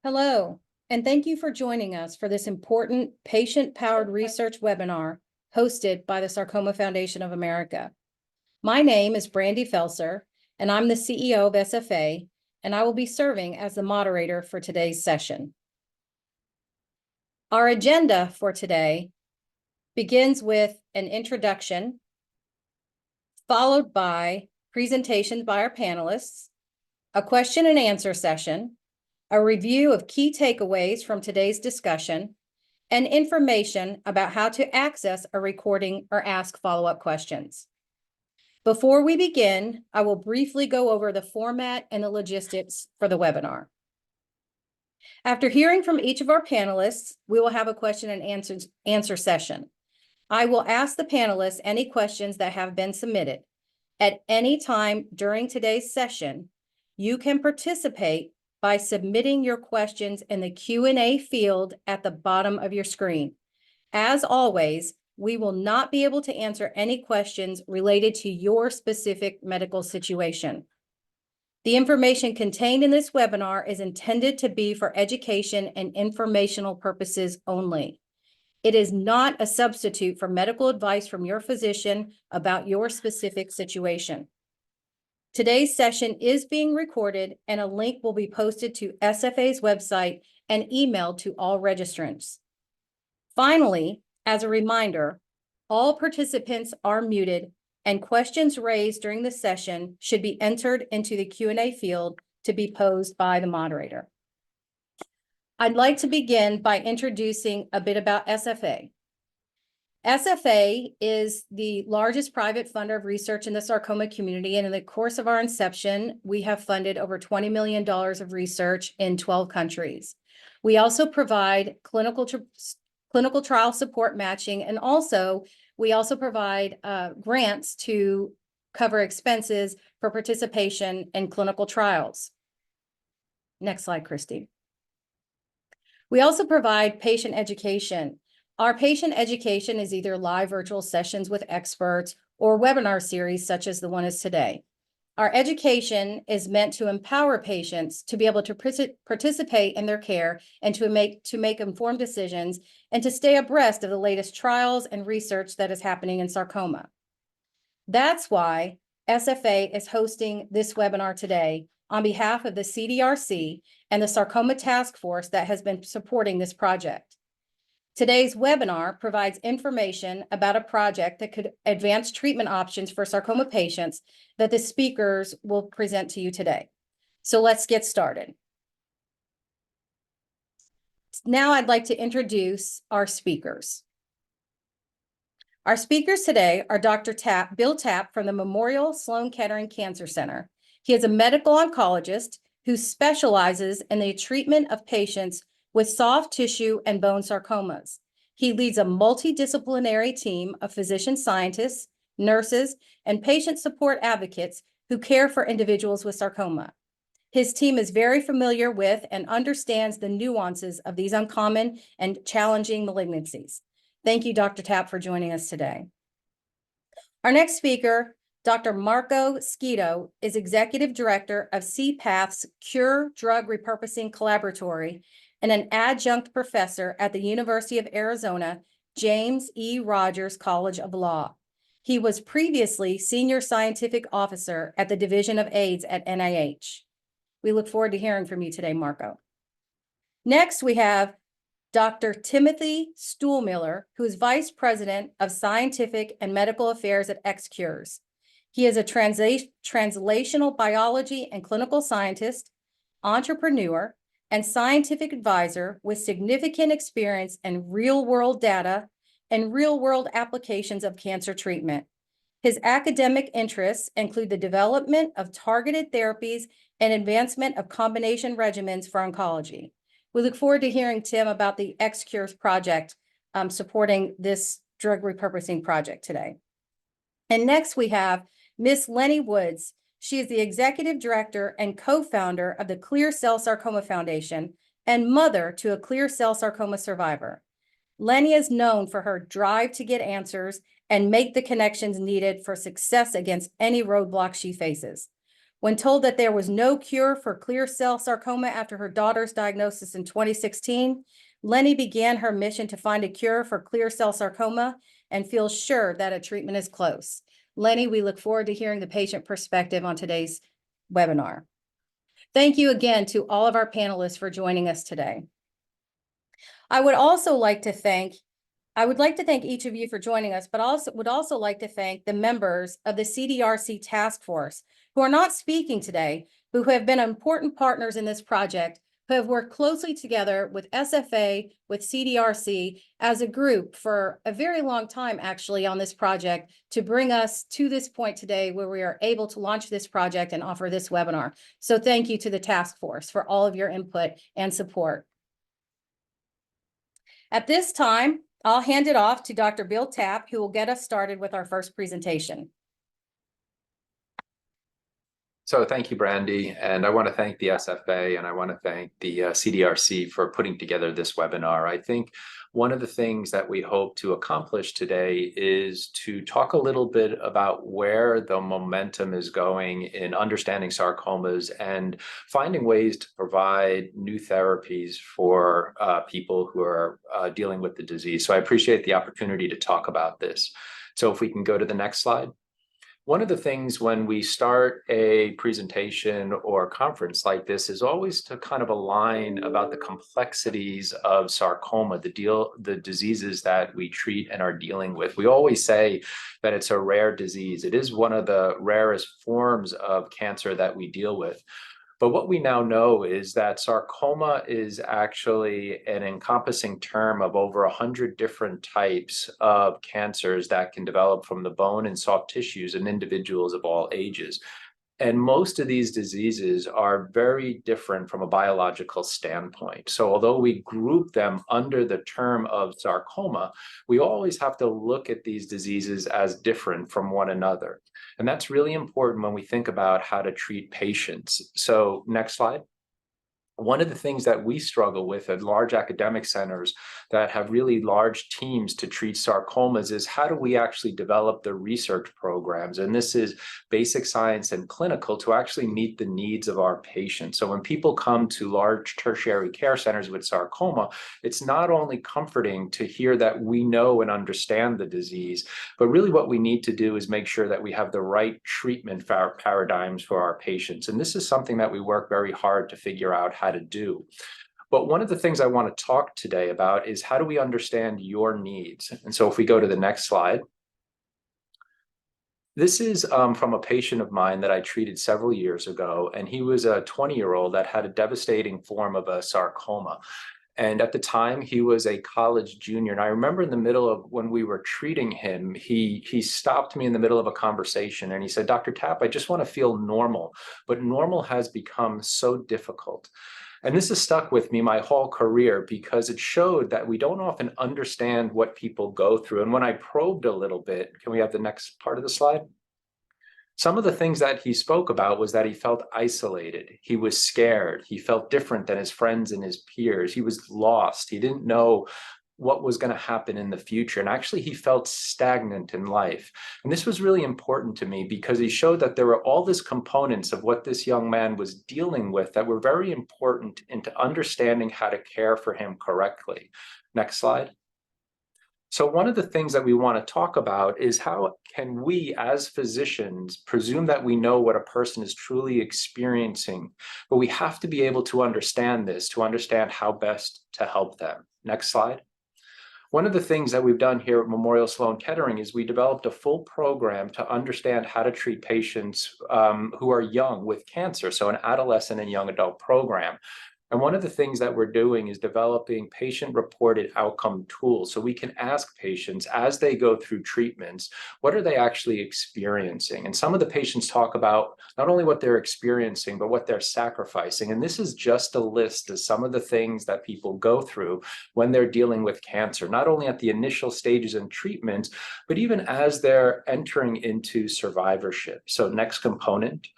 Hello, and thank you for joining us for this important patient-powered research webinar hosted by the Sarcoma Foundation of America. My name is Brandy Felser, and I'm the CEO of SFA, and I will be serving as the moderator for today's session. Our agenda for today begins with an introduction, followed by presentations by our panelists, a question and answer session, a review of key takeaways from today's discussion, and information about how to access a recording or ask follow-up questions. Before we begin, I will briefly go over the format and the logistics for the webinar. After hearing from each of our panelists, we will have a question and answer session. I will ask the panelists any questions that have been submitted. At any time during today's session, you can participate by submitting your questions in the Q&A field at the bottom of your screen. As always, we will not be able to answer any questions related to your specific medical situation. The information contained in this webinar is intended to be for education and informational purposes only. It is not a substitute for medical advice from your physician about your specific situation. Today's session is being recorded, and a link will be posted to SFA's website and emailed to all registrants. Finally, as a reminder, all participants are muted, and questions raised during the session should be entered into the Q&A field to be posed by the moderator. I'd like to begin by introducing a bit about SFA. SFA is the largest private funder of research in the sarcoma community, and in the course of our inception, we have funded over $20 million of research in 12 countries. We also provide clinical trial support matching, and we also provide grants to cover expenses for participation in clinical trials. Next slide, Christy. We also provide patient education. Our patient education is either live virtual sessions with experts or webinar series such as the one is today. Our education is meant to empower patients to be able to participate in their care and to make informed decisions and to stay abreast of the latest trials and research that is happening in sarcoma. That's why SFA is hosting this webinar today on behalf of the CDRC and the Sarcoma Task Force that has been supporting this project. Today's webinar provides information about a project that could advance treatment options for sarcoma patients that the speakers will present to you today. So let's get started. Now I'd like to introduce our speakers. Our speakers today are Dr. Bill Tapp from the Memorial Sloan Kettering Cancer Center. He is a medical oncologist who specializes in the treatment of patients with soft tissue and bone sarcomas. He leads a multidisciplinary team of physician scientists, nurses, and patient support advocates who care for individuals with sarcoma. His team is very familiar with and understands the nuances of these uncommon and challenging malignancies. Thank you, Dr. Tapp, for joining us today. Our next speaker, Dr. Marco Schito, is Executive Director of CPATH's Cure Drug Repurposing Collaboratory and an adjunct professor at the University of Arizona, James E. Rogers College of Law. He was previously Senior Scientific Officer at the Division of AIDS at NIH. We look forward to hearing from you today, Marco. Next, we have Dr. Timothy Stuhlmiller, who is Vice President of Scientific and Medical Affairs at XCures. He is a translational biology and clinical scientist, entrepreneur, and scientific advisor with significant experience in real-world data and real-world applications of cancer treatment. His academic interests include the development of targeted therapies and advancement of combination regimens for oncology. We look forward to hearing, Tim, about the XCures project supporting this drug repurposing project today. And next we have Miss Lenny Woods. She is the Executive Director and co-founder of the Clear Cell Sarcoma Foundation and mother to a clear cell sarcoma survivor. Lenny is known for her drive to get answers and make the connections needed for success against any roadblock she faces. When told that there was no cure for clear cell sarcoma after her daughter's diagnosis in 2016, Lenny began her mission to find a cure for clear cell sarcoma and feels sure that a treatment is close. Lenny, we look forward to hearing the patient perspective on today's webinar. Thank you again to all of our panelists for joining us today. I would like to thank each of you for joining us, but would also like to thank the members of the CDRC task force who are not speaking today, but who have been important partners in this project, who have worked closely together with SFA, with CDRC as a group for a very long time, actually, on this project to bring us to this point today where we are able to launch this project and offer this webinar. So thank you to the task force for all of your input and support. At this time, I'll hand it off to Dr. Bill Tapp, who will get us started with our first presentation. So thank you, Brandy, and I want to thank the SFA and I want to thank the CDRC for putting together this webinar. I think one of the things that we hope to accomplish today is to talk a little bit about where the momentum is going in understanding sarcomas and finding ways to provide new therapies for people who are dealing with the disease. So I appreciate the opportunity to talk about this. So if we can go to the next slide. One of the things when we start a presentation or a conference like this is always to kind of align about the complexities of sarcoma, the diseases that we treat and are dealing with. We always say that it's a rare disease. It is one of the rarest forms of cancer that we deal with. But what we now know is that sarcoma is actually an encompassing term of over 100 different types of cancers that can develop from the bone and soft tissues in individuals of all ages. And most of these diseases are very different from a biological standpoint. So although we group them under the term of sarcoma, we always have to look at these diseases as different from one another. And that's really important when we think about how to treat patients. So next slide. One of the things that we struggle with at large academic centers that have really large teams to treat sarcomas is how do we actually develop the research programs? And this is basic science and clinical to actually meet the needs of our patients. So when people come to large tertiary care centers with sarcoma, it's not only comforting to hear that we know and understand the disease, but really what we need to do is make sure that we have the right treatment paradigms for our patients. And this is something that we work very hard to figure out how to do. But one of the things I want to talk today about is how do we understand your needs? And so if we go to the next slide, this is from a patient of mine that I treated several years ago, and he was a 20-year-old that had a devastating form of a sarcoma. And at the time, he was a college junior. And I remember in the middle of when we were treating him, he stopped me in the middle of a conversation and he said, "Dr. Tapp, I just want to feel normal, but normal has become so difficult." And this has stuck with me my whole career because it showed that we don't often understand what people go through. And when I probed a little bit, can we have the next part of the slide? Some of the things that he spoke about was that he felt isolated. He was scared. He felt different than his friends and his peers. He was lost. He didn't know what was going to happen in the future. And actually, he felt stagnant in life. And this was really important to me because he showed that there were all these components of what this young man was dealing with that were very important into understanding how to care for him correctly. Next slide. So one of the things that we want to talk about is how can we as physicians presume that we know what a person is truly experiencing, but we have to be able to understand this to understand how best to help them. Next slide. One of the things that we've done here at Memorial Sloan Kettering is we developed a full program to understand how to treat patients who are young with cancer, so an adolescent and young adult program. And one of the things that we're doing is developing patient-reported outcome tools. So we can ask patients as they go through treatments, what are they actually experiencing? And some of the patients talk about not only what they're experiencing, but what they're sacrificing. And this is just a list of some of the things that people go through when they're dealing with cancer, not only at the initial stages in treatment, but even as they're entering into survivorship. So next component.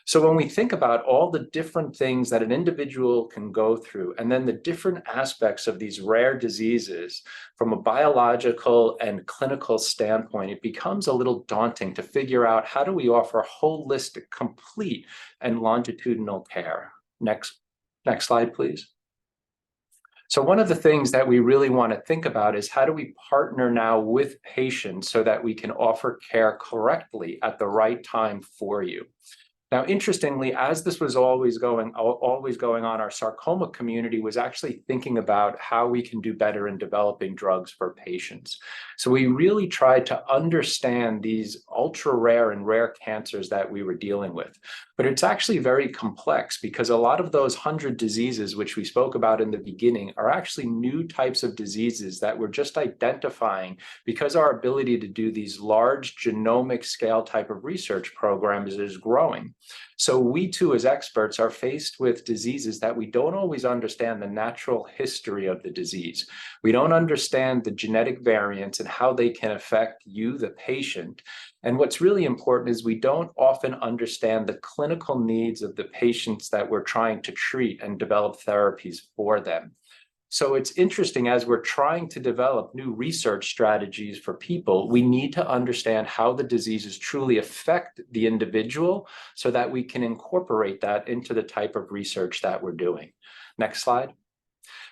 So when we think about all the different things that an individual can go through, and then the different aspects of these rare diseases from a biological and clinical standpoint, it becomes a little daunting to figure out how do we offer holistic, complete, and longitudinal care. Next slide, please. So one of the things that we really want to think about is how do we partner now with patients so that we can offer care correctly at the right time for you. Now, interestingly, as this was always going on, our sarcoma community was actually thinking about how we can do better in developing drugs for patients. So we really tried to understand these ultra rare and rare cancers that we were dealing with. But it's actually very complex because a lot of those 100 diseases, which we spoke about in the beginning, are actually new types of diseases that we're just identifying because our ability to do these large genomic scale type of research programs is growing. So we too, as experts, are faced with diseases that we don't always understand the natural history of the disease. We don't understand the genetic variants and how they can affect you, the patient. And what's really important is we don't often understand the clinical needs of the patients that we're trying to treat and develop therapies for them. So it's interesting, as we're trying to develop new research strategies for people, we need to understand how the diseases truly affect the individual so that we can incorporate that into the type of research that we're doing. Next slide.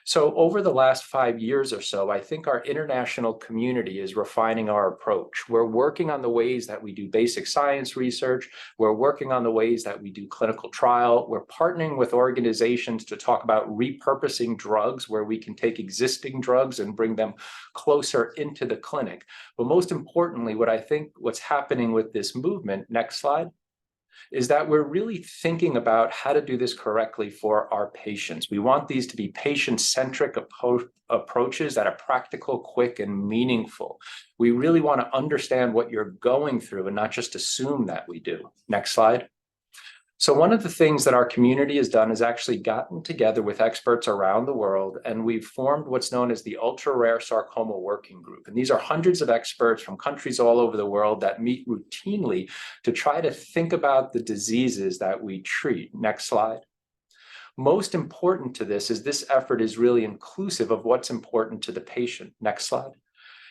So over the last 5 years or so, I think our international community is refining our approach. We're working on the ways that we do basic science research. We're working on the ways that we do clinical trial. We're partnering with organizations to talk about repurposing drugs where we can take existing drugs and bring them closer into the clinic. But most importantly, what's happening with this movement, next slide, is that we're really thinking about how to do this correctly for our patients. We want these to be patient-centric approaches that are practical, quick, and meaningful. We really want to understand what you're going through and not just assume that we do. Next slide. So one of the things that our community has done is actually gotten together with experts around the world, and we've formed what's known as the Ultra Rare Sarcoma Working Group. And these are hundreds of experts from countries all over the world that meet routinely to try to think about the diseases that we treat. Next slide. Most important to this is this effort is really inclusive of what's important to the patient. Next slide.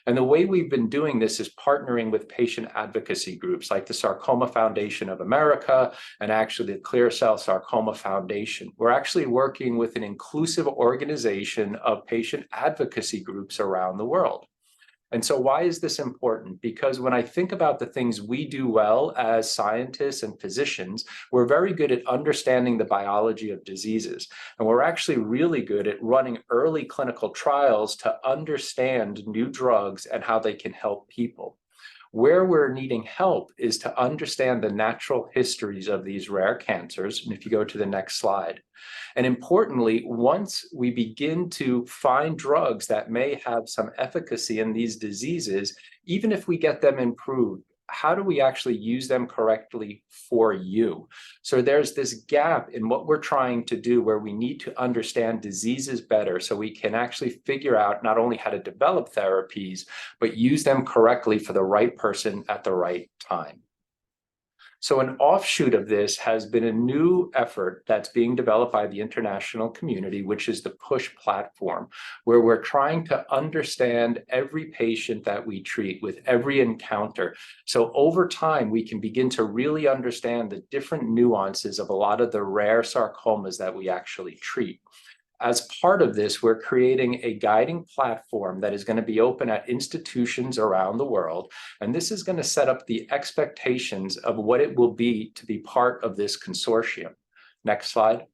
And the way we've been doing this is partnering with patient advocacy groups like the Sarcoma Foundation of America and actually the Clear Cell Sarcoma Foundation. We're actually working with an inclusive organization of patient advocacy groups around the world. And so why is this important? Because when I think about the things we do well as scientists and physicians, we're very good at understanding the biology of diseases. And we're actually really good at running early clinical trials to understand new drugs and how they can help people. Where we're needing help is to understand the natural histories of these rare cancers. And if you go to the next slide. And importantly, once we begin to find drugs that may have some efficacy in these diseases, even if we get them improved, how do we actually use them correctly for you? So there's this gap in what we're trying to do where we need to understand diseases better so we can actually figure out not only how to develop therapies, but use them correctly for the right person at the right time. So an offshoot of this has been a new effort that's being developed by the international community, which is the PUSH platform, where we're trying to understand every patient that we treat with every encounter. So over time, we can begin to really understand the different nuances of a lot of the rare sarcomas that we actually treat. As part of this, we're creating a guiding platform that is going to be open at institutions around the world. And this is going to set up the expectations of what it will be to be part of this consortium. Next slide.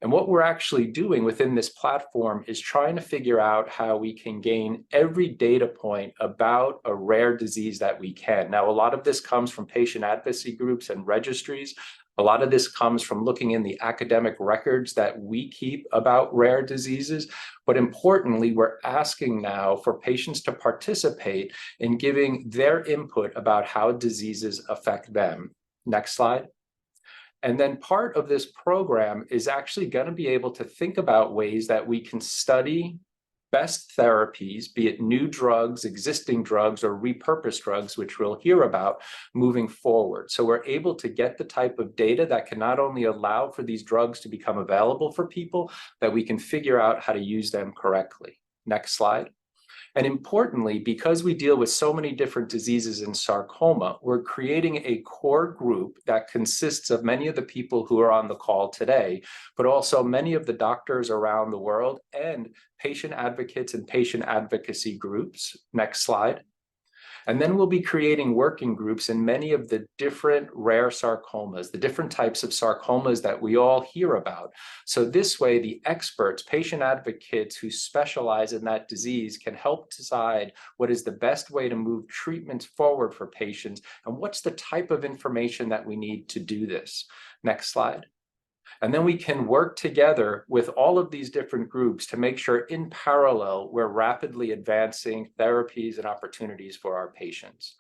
And what we're actually doing within this platform is trying to figure out how we can gain every data point about a rare disease that we can. Now, a lot of this comes from patient advocacy groups and registries. A lot of this comes from looking in the academic records that we keep about rare diseases. But importantly, we're asking now for patients to participate in giving their input about how diseases affect them. Next slide. And then part of this program is actually going to be able to think about ways that we can study, best therapies, be it new drugs, existing drugs, or repurposed drugs, which we'll hear about moving forward. So we're able to get the type of data that can not only allow for these drugs to become available for people, that we can figure out how to use them correctly. Next slide. And importantly, because we deal with so many different diseases in sarcoma, we're creating a core group that consists of many of the people who are on the call today, but also many of the doctors around the world and patient advocates and patient advocacy groups. Next slide. And then we'll be creating working groups in many of the different rare sarcomas, the different types of sarcomas that we all hear about. So this way, the experts, patient advocates who specialize in that disease can help decide what is the best way to move treatments forward for patients and what's the type of information that we need to do this. Next slide. And then we can work together with all of these different groups to make sure in parallel, we're rapidly advancing therapies and opportunities for our patients.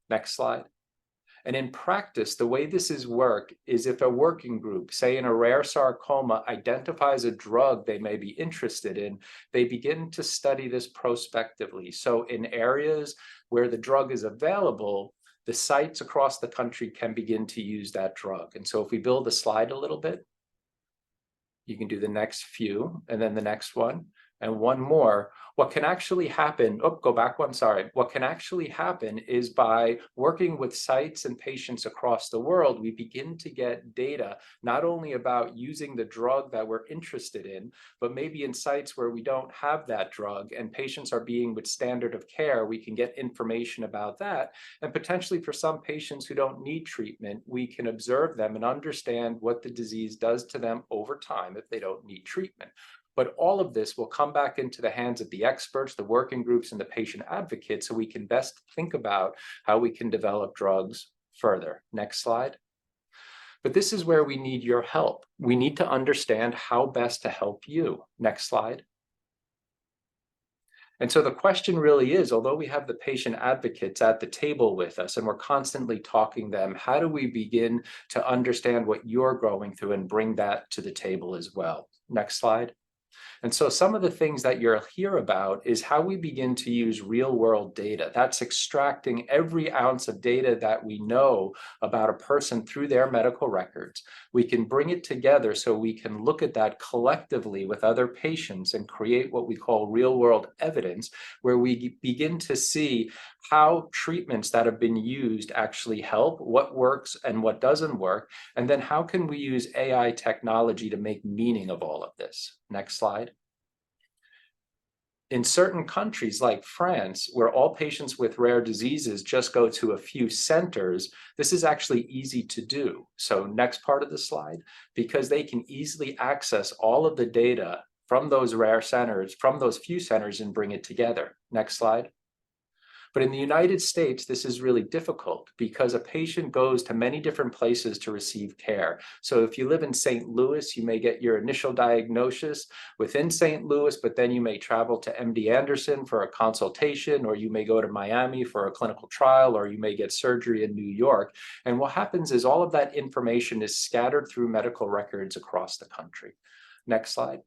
Next slide. And in practice, the way this is work is if a working group, say in a rare sarcoma, identifies a drug they may be interested in, they begin to study this prospectively. So in areas where the drug is available, the sites across the country can begin to use that drug. And so if we build a slide a little bit, you can do the next few and then the next one and one more. What can actually happen, go back one, sorry. What can actually happen is by working with sites and patients across the world, we begin to get data, not only about using the drug that we're interested in, but maybe in sites where we don't have that drug and patients are being with standard of care, we can get information about that. And potentially for some patients who don't need treatment, we can observe them and understand what the disease does to them over time if they don't need treatment. But all of this will come back into the hands of the experts, the working groups, and the patient advocates so we can best think about how we can develop drugs further. Next slide. But this is where we need your help. We need to understand how best to help you. Next slide. And so the question really is, although we have the patient advocates at the table with us and we're constantly talking to them, how do we begin to understand what you're going through and bring that to the table as well? Next slide. And so some of the things that you'll hear about is how we begin to use real world data. That's extracting every ounce of data that we know about a person through their medical records. We can bring it together so we can look at that collectively with other patients and create what we call real world evidence, where we begin to see how treatments that have been used actually help, what works and what doesn't work, and then how can we use AI technology to make meaning of all of this. Next slide. In certain countries like France, where all patients with rare diseases just go to a few centers, this is actually easy to do. So next part of the slide, because they can easily access all of the data from those rare centers, from those few centers, and bring it together. Next slide. But in the United States, this is really difficult because a patient goes to many different places to receive care. So if you live in St. Louis, you may get your initial diagnosis within St. Louis, but then you may travel to MD Anderson for a consultation, or you may go to Miami for a clinical trial, or you may get surgery in New York. And what happens is all of that information is scattered through medical records across the country. Next slide.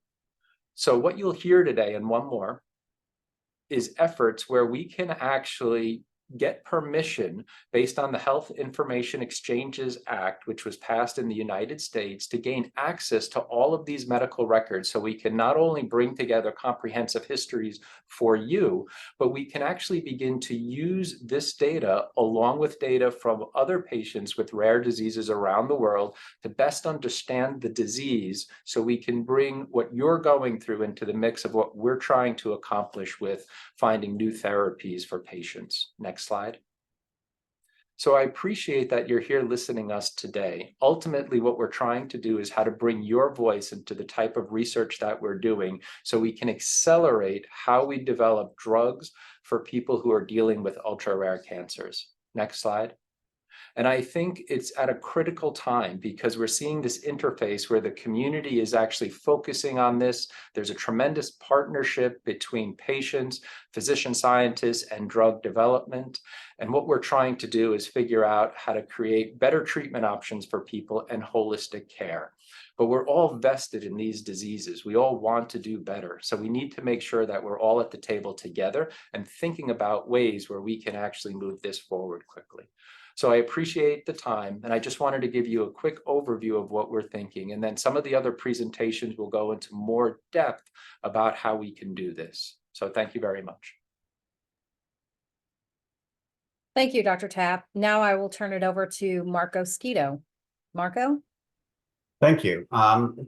So what you'll hear today, and one more, is efforts where we can actually get permission based on the Health Information Exchanges Act, which was passed in the United States, to gain access to all of these medical records so we can not only bring together comprehensive histories for you, but we can actually begin to use this data along with data from other patients with rare diseases around the world to best understand the disease so we can bring what you're going through into the mix of what we're trying to accomplish with finding new therapies for patients. Next slide. So I appreciate that you're here listening us today. Ultimately, what we're trying to do is how to bring your voice into the type of research that we're doing so we can accelerate how we develop drugs for people who are dealing with ultra rare cancers. Next slide. And I think it's at a critical time because we're seeing this interface where the community is actually focusing on this. There's a tremendous partnership between patients, physician scientists, and drug development. And what we're trying to do is figure out how to create better treatment options for people and holistic care. But we're all vested in these diseases. We all want to do better. So we need to make sure that we're all at the table together and thinking about ways where we can actually move this forward quickly. So I appreciate the time, and I just wanted to give you a quick overview of what we're thinking. And then some of the other presentations will go into more depth about how we can do this. So thank you very much. Thank you, Dr. Tapp. Now I will turn it over to Marco Schito. Marco? Thank you.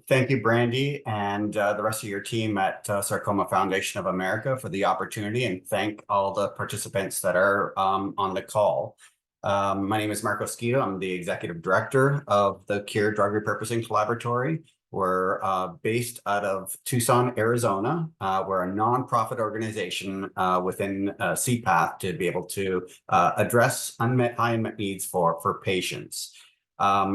Thank you, Brandy, and the rest of your team at Sarcoma Foundation of America for the opportunity, and thank all the participants that are on the call. My name is Marco Schito. I'm the Executive Director of the Cure Drug Repurposing Collaboratory. We're based out of Tucson, Arizona. We're a nonprofit organization within CPATH to be able to address high unmet needs for patients.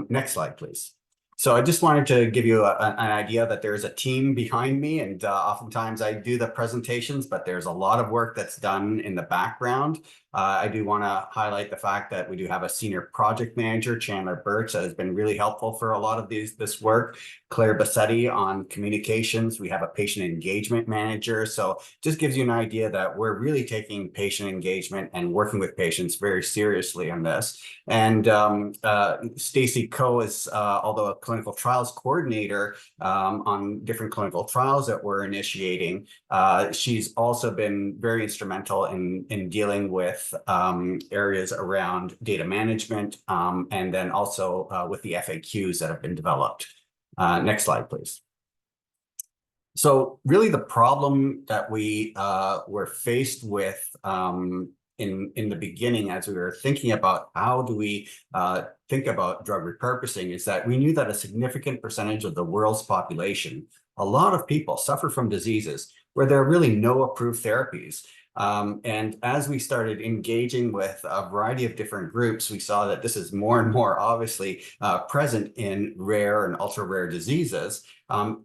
Next slide, please. So I just wanted to give you an idea that there's a team behind me, and oftentimes I do the presentations, but there's a lot of work that's done in the background. I do want to highlight the fact that we do have a senior project manager, Chandler Birch, that has been really helpful for a lot of this work. Claire Bassetti on communications. We have a patient engagement manager. So just gives you an idea that we're really taking patient engagement and working with patients very seriously on this. And Stacy Coe is, although a clinical trials coordinator on different clinical trials that we're initiating, she's also been very instrumental in dealing with areas around data management and then also with the FAQs that have been developed. Next slide, please. So really the problem that we were faced with in the beginning as we were thinking about how do we think about drug repurposing is that we knew that a significant percentage of the world's population, a lot of people suffer from diseases where there are really no approved therapies. And as we started engaging with a variety of different groups, we saw that this is more and more obviously present in rare and ultra rare diseases.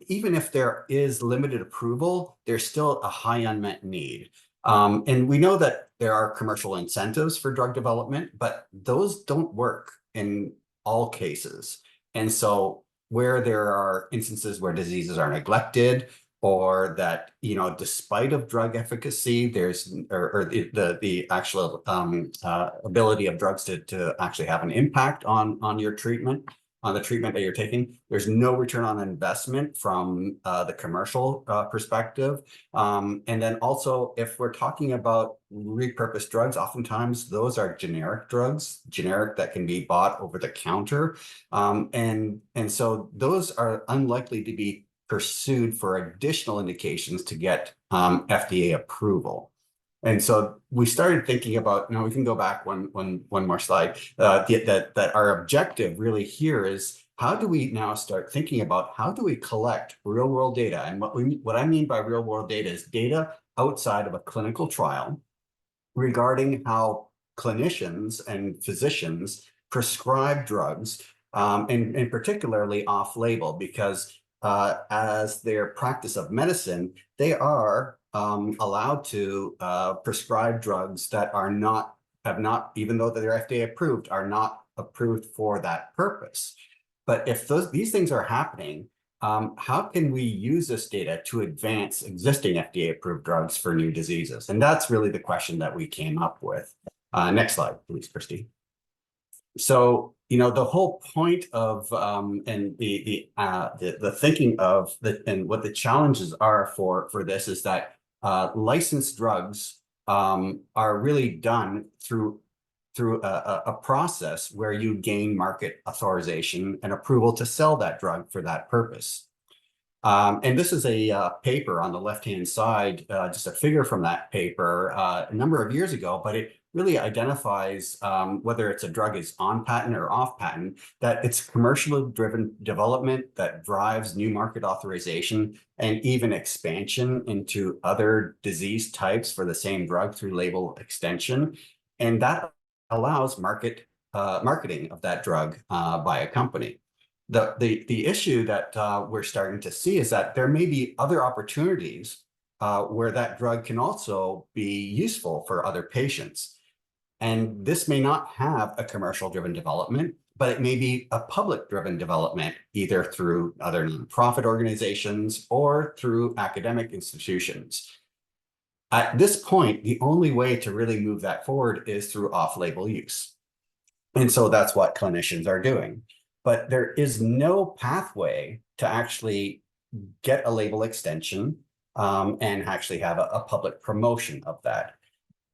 Even if there is limited approval, there's still a high unmet need. And we know that there are commercial incentives for drug development, but those don't work in all cases. And so where there are instances where diseases are neglected, or that, you know, despite of drug efficacy, there's or the actual ability of drugs to actually have an impact on your treatment, on the treatment that you're taking, there's no return on investment from the commercial perspective. And then also, if we're talking about repurposed drugs, oftentimes those are generic drugs, generic that can be bought over the counter. And so those are unlikely to be pursued for additional indications to get FDA approval. And so we started thinking about, now we can go back one more slide, that our objective really here is how do we now start thinking about how do we collect real world data? And what I mean by real world data is data outside of a clinical trial regarding how clinicians and physicians prescribe drugs, and particularly off-label, because as their practice of medicine, they are allowed to prescribe drugs that have not, even though they're FDA approved, are not approved for that purpose. But if these things are happening, how can we use this data to advance existing FDA approved drugs for new diseases? And that's really the question that we came up with. Next slide, please, Christy. So, you know, the whole point of and the thinking of and what the challenges are for this is that licensed drugs are really done through a process where you gain market authorization and approval to sell that drug for that purpose. And this is a paper on the left-hand side, just a figure from that paper a number of years ago, but it really identifies whether it's a drug is on patent or off patent, that it's commercially driven development that drives new market authorization and even expansion into other disease types for the same drug through label extension. And that allows market marketing of that drug by a company. The issue that we're starting to see is that there may be other opportunities where that drug can also be useful for other patients. And this may not have a commercial driven development, but it may be a public driven development, either through other nonprofit organizations or through academic institutions. At this point, the only way to really move that forward is through off-label use. And so that's what clinicians are doing. But there is no pathway to actually get a label extension and actually have a public promotion of that.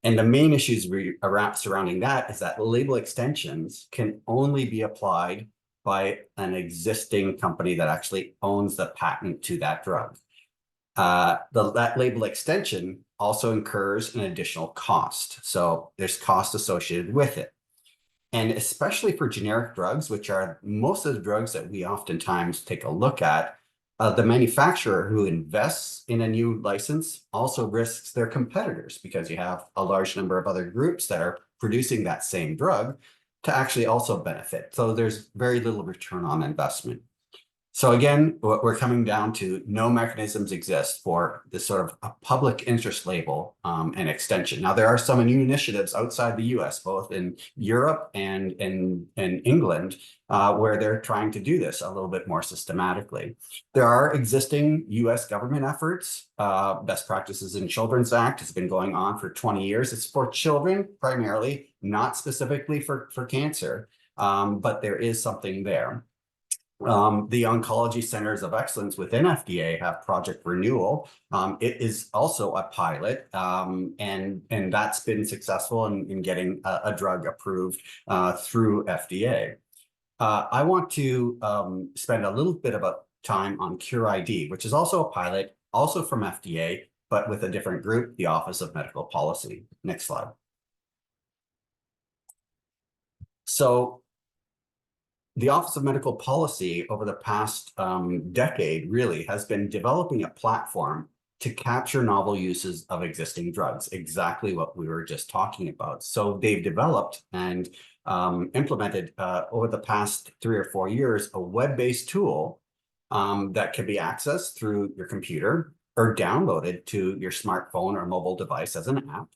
And the main issues surrounding that is that label extensions can only be applied by an existing company that actually owns the patent to that drug. That label extension also incurs an additional cost. So there's cost associated with it. And especially for generic drugs, which are most of the drugs that we oftentimes take a look at, the manufacturer who invests in a new license also risks their competitors, because you have a large number of other groups that are producing that same drug to actually also benefit. So there's very little return on investment. So again, what we're coming down to, no mechanisms exist for this sort of a public interest label and extension. Now, there are some new initiatives outside the US, both in Europe and in England, where they're trying to do this a little bit more systematically. There are existing US government efforts. Best Practices in Children's Act has been going on for 20 years. It's for children primarily, not specifically for cancer, but there is something there. The Oncology Centers of Excellence within FDA have Project Renewal. It is also a pilot, and that's been successful in getting a drug approved through FDA. I want to spend a little bit of time on Cure ID, which is also a pilot, also from FDA, but with a different group, the Office of Medical Policy. Next slide. So the Office of Medical Policy over the past decade really has been developing a platform to capture novel uses of existing drugs, exactly what we were just talking about. So they've developed and implemented over the past 3 or 4 years a web-based tool that can be accessed through your computer or downloaded to your smartphone or mobile device as an app.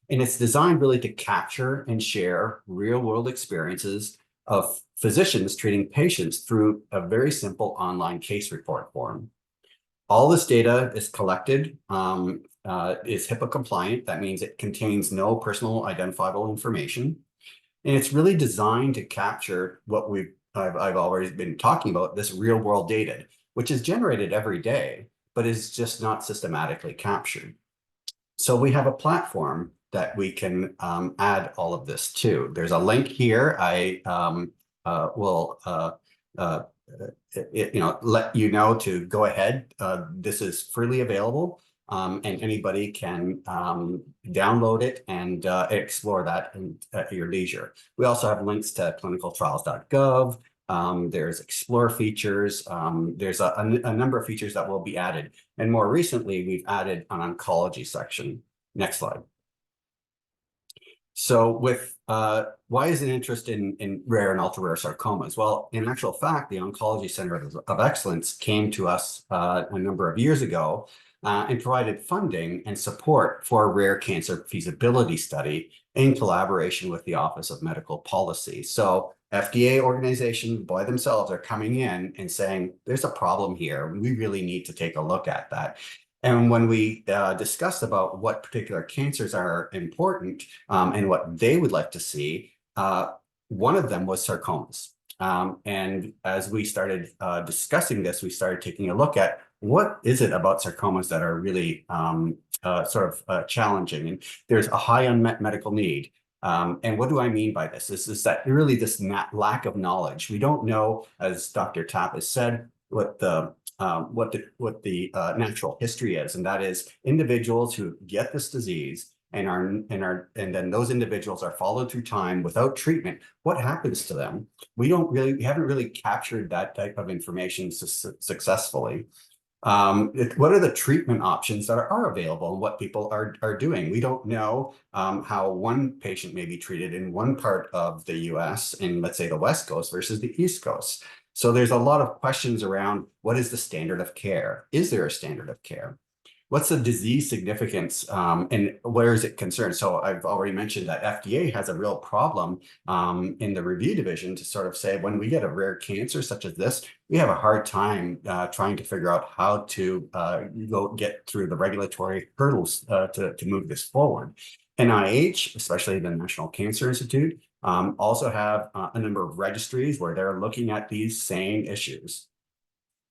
And it's designed really to capture and share real-world experiences of physicians treating patients through a very simple online case report form. All this data is collected, is HIPAA compliant. That means it contains no personal identifiable information. And it's really designed to capture what I've already been talking about, this real world data, which is generated every day, but is just not systematically captured. So we have a platform that we can add all of this to. There's a link here. I will let you know to go ahead. This is freely available, and anybody can download it and explore that at your leisure. We also have links to clinicaltrials.gov. There's explore features. There's a number of features that will be added. And more recently, we've added an oncology section. Next slide. So with why is it interest in rare and ultra-rare sarcomas? Well, in actual fact, the Oncology Center of Excellence came to us a number of years ago and provided funding and support for a rare cancer feasibility study in collaboration with the Office of Medical Policy. So FDA organizations by themselves are coming in and saying, there's a problem here. We really need to take a look at that. And when we discussed about what particular cancers are important and what they would like to see, one of them was sarcomas. And as we started discussing this, we started taking a look at what is it about sarcomas that are really challenging. And there's a high unmet medical need. And what do I mean by this? This is that really this lack of knowledge. We don't know, as Dr. Tapp has said, what the natural history is, and that is individuals who get this disease and then those individuals are followed through time without treatment. What happens to them? We haven't really captured that type of information successfully. What are the treatment options that are available and what people are doing? We don't know how one patient may be treated in one part of the US, in let's say the West Coast versus the East Coast. So there's a lot of questions around what is the standard of care? Is there a standard of care? What's the disease significance and where is it concerned? So I've already mentioned that FDA has a real problem in the review division to sort of say when we get a rare cancer such as this, we have a hard time trying to figure out how to get through the regulatory hurdles to move this forward. NIH, especially the National Cancer Institute, also have a number of registries where they're looking at these same issues.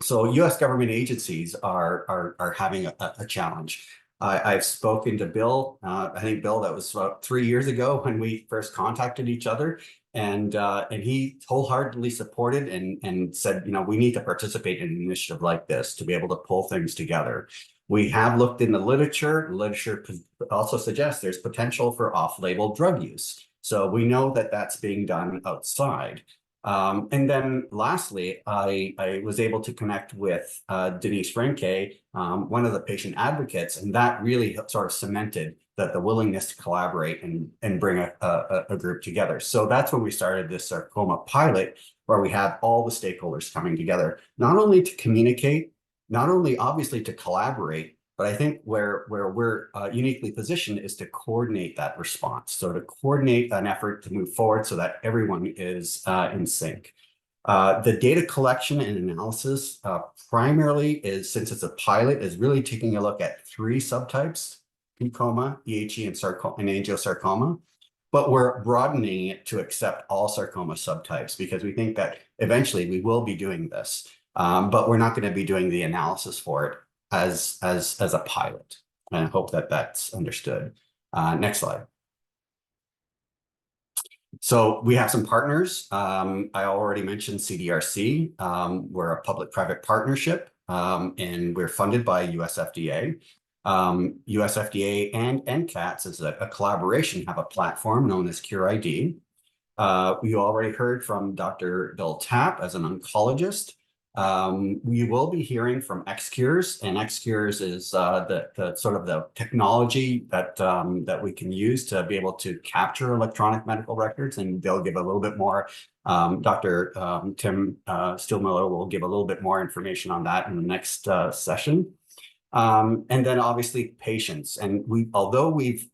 So US government agencies are having a challenge. I've spoken to Bill, I think Bill, that was about 3 years ago when we first contacted each other. And he wholeheartedly supported and said, you know, we need to participate in an initiative like this to be able to pull things together. We have looked in the literature. The literature also suggests there's potential for off-label drug use. So we know that that's being done outside. And then lastly, I was able to connect with Denise Frenke, one of the patient advocates, and that really sort of cemented the willingness to collaborate and bring a group together. So that's when we started this sarcoma pilot, where we have all the stakeholders coming together, not only to communicate, not only obviously to collaborate, but I think where we're uniquely positioned is to coordinate that response. So to coordinate an effort to move forward so that everyone is in sync. The data collection and analysis primarily is, since it's a pilot, is really taking a look at 3 subtypes: PCOMA, EHE, and angiosarcoma. But we're broadening it to accept all sarcoma subtypes because we think that eventually we will be doing this. But we're not going to be doing the analysis for it as a pilot. And I hope that that's understood. Next slide. So we have some partners. I already mentioned CDRC. We're a public-private partnership, and we're funded by US FDA. US FDA and NCATS, as a collaboration, have a platform known as CureID. We already heard from Dr. Bill Tapp as an oncologist. We will be hearing from XCures, and XCures is the sort of the technology that we can use to be able to capture electronic medical records, and they'll give a little bit more. Dr. Tim Steelmiller will give a little bit more information on that in the next session. And then obviously patients, and although we've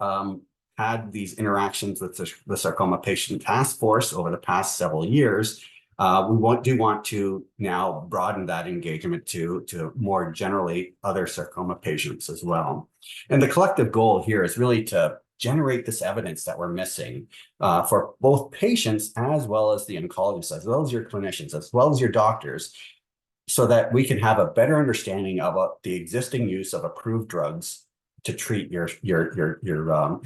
had these interactions with the Sarcoma Patient Task Force over the past several years, we do want to now broaden that engagement to more generally other sarcoma patients as well. And the collective goal here is really to generate this evidence that we're missing for both patients as well as the oncologists, as well as your clinicians, as well as your doctors, so that we can have a better understanding of the existing use of approved drugs to treat your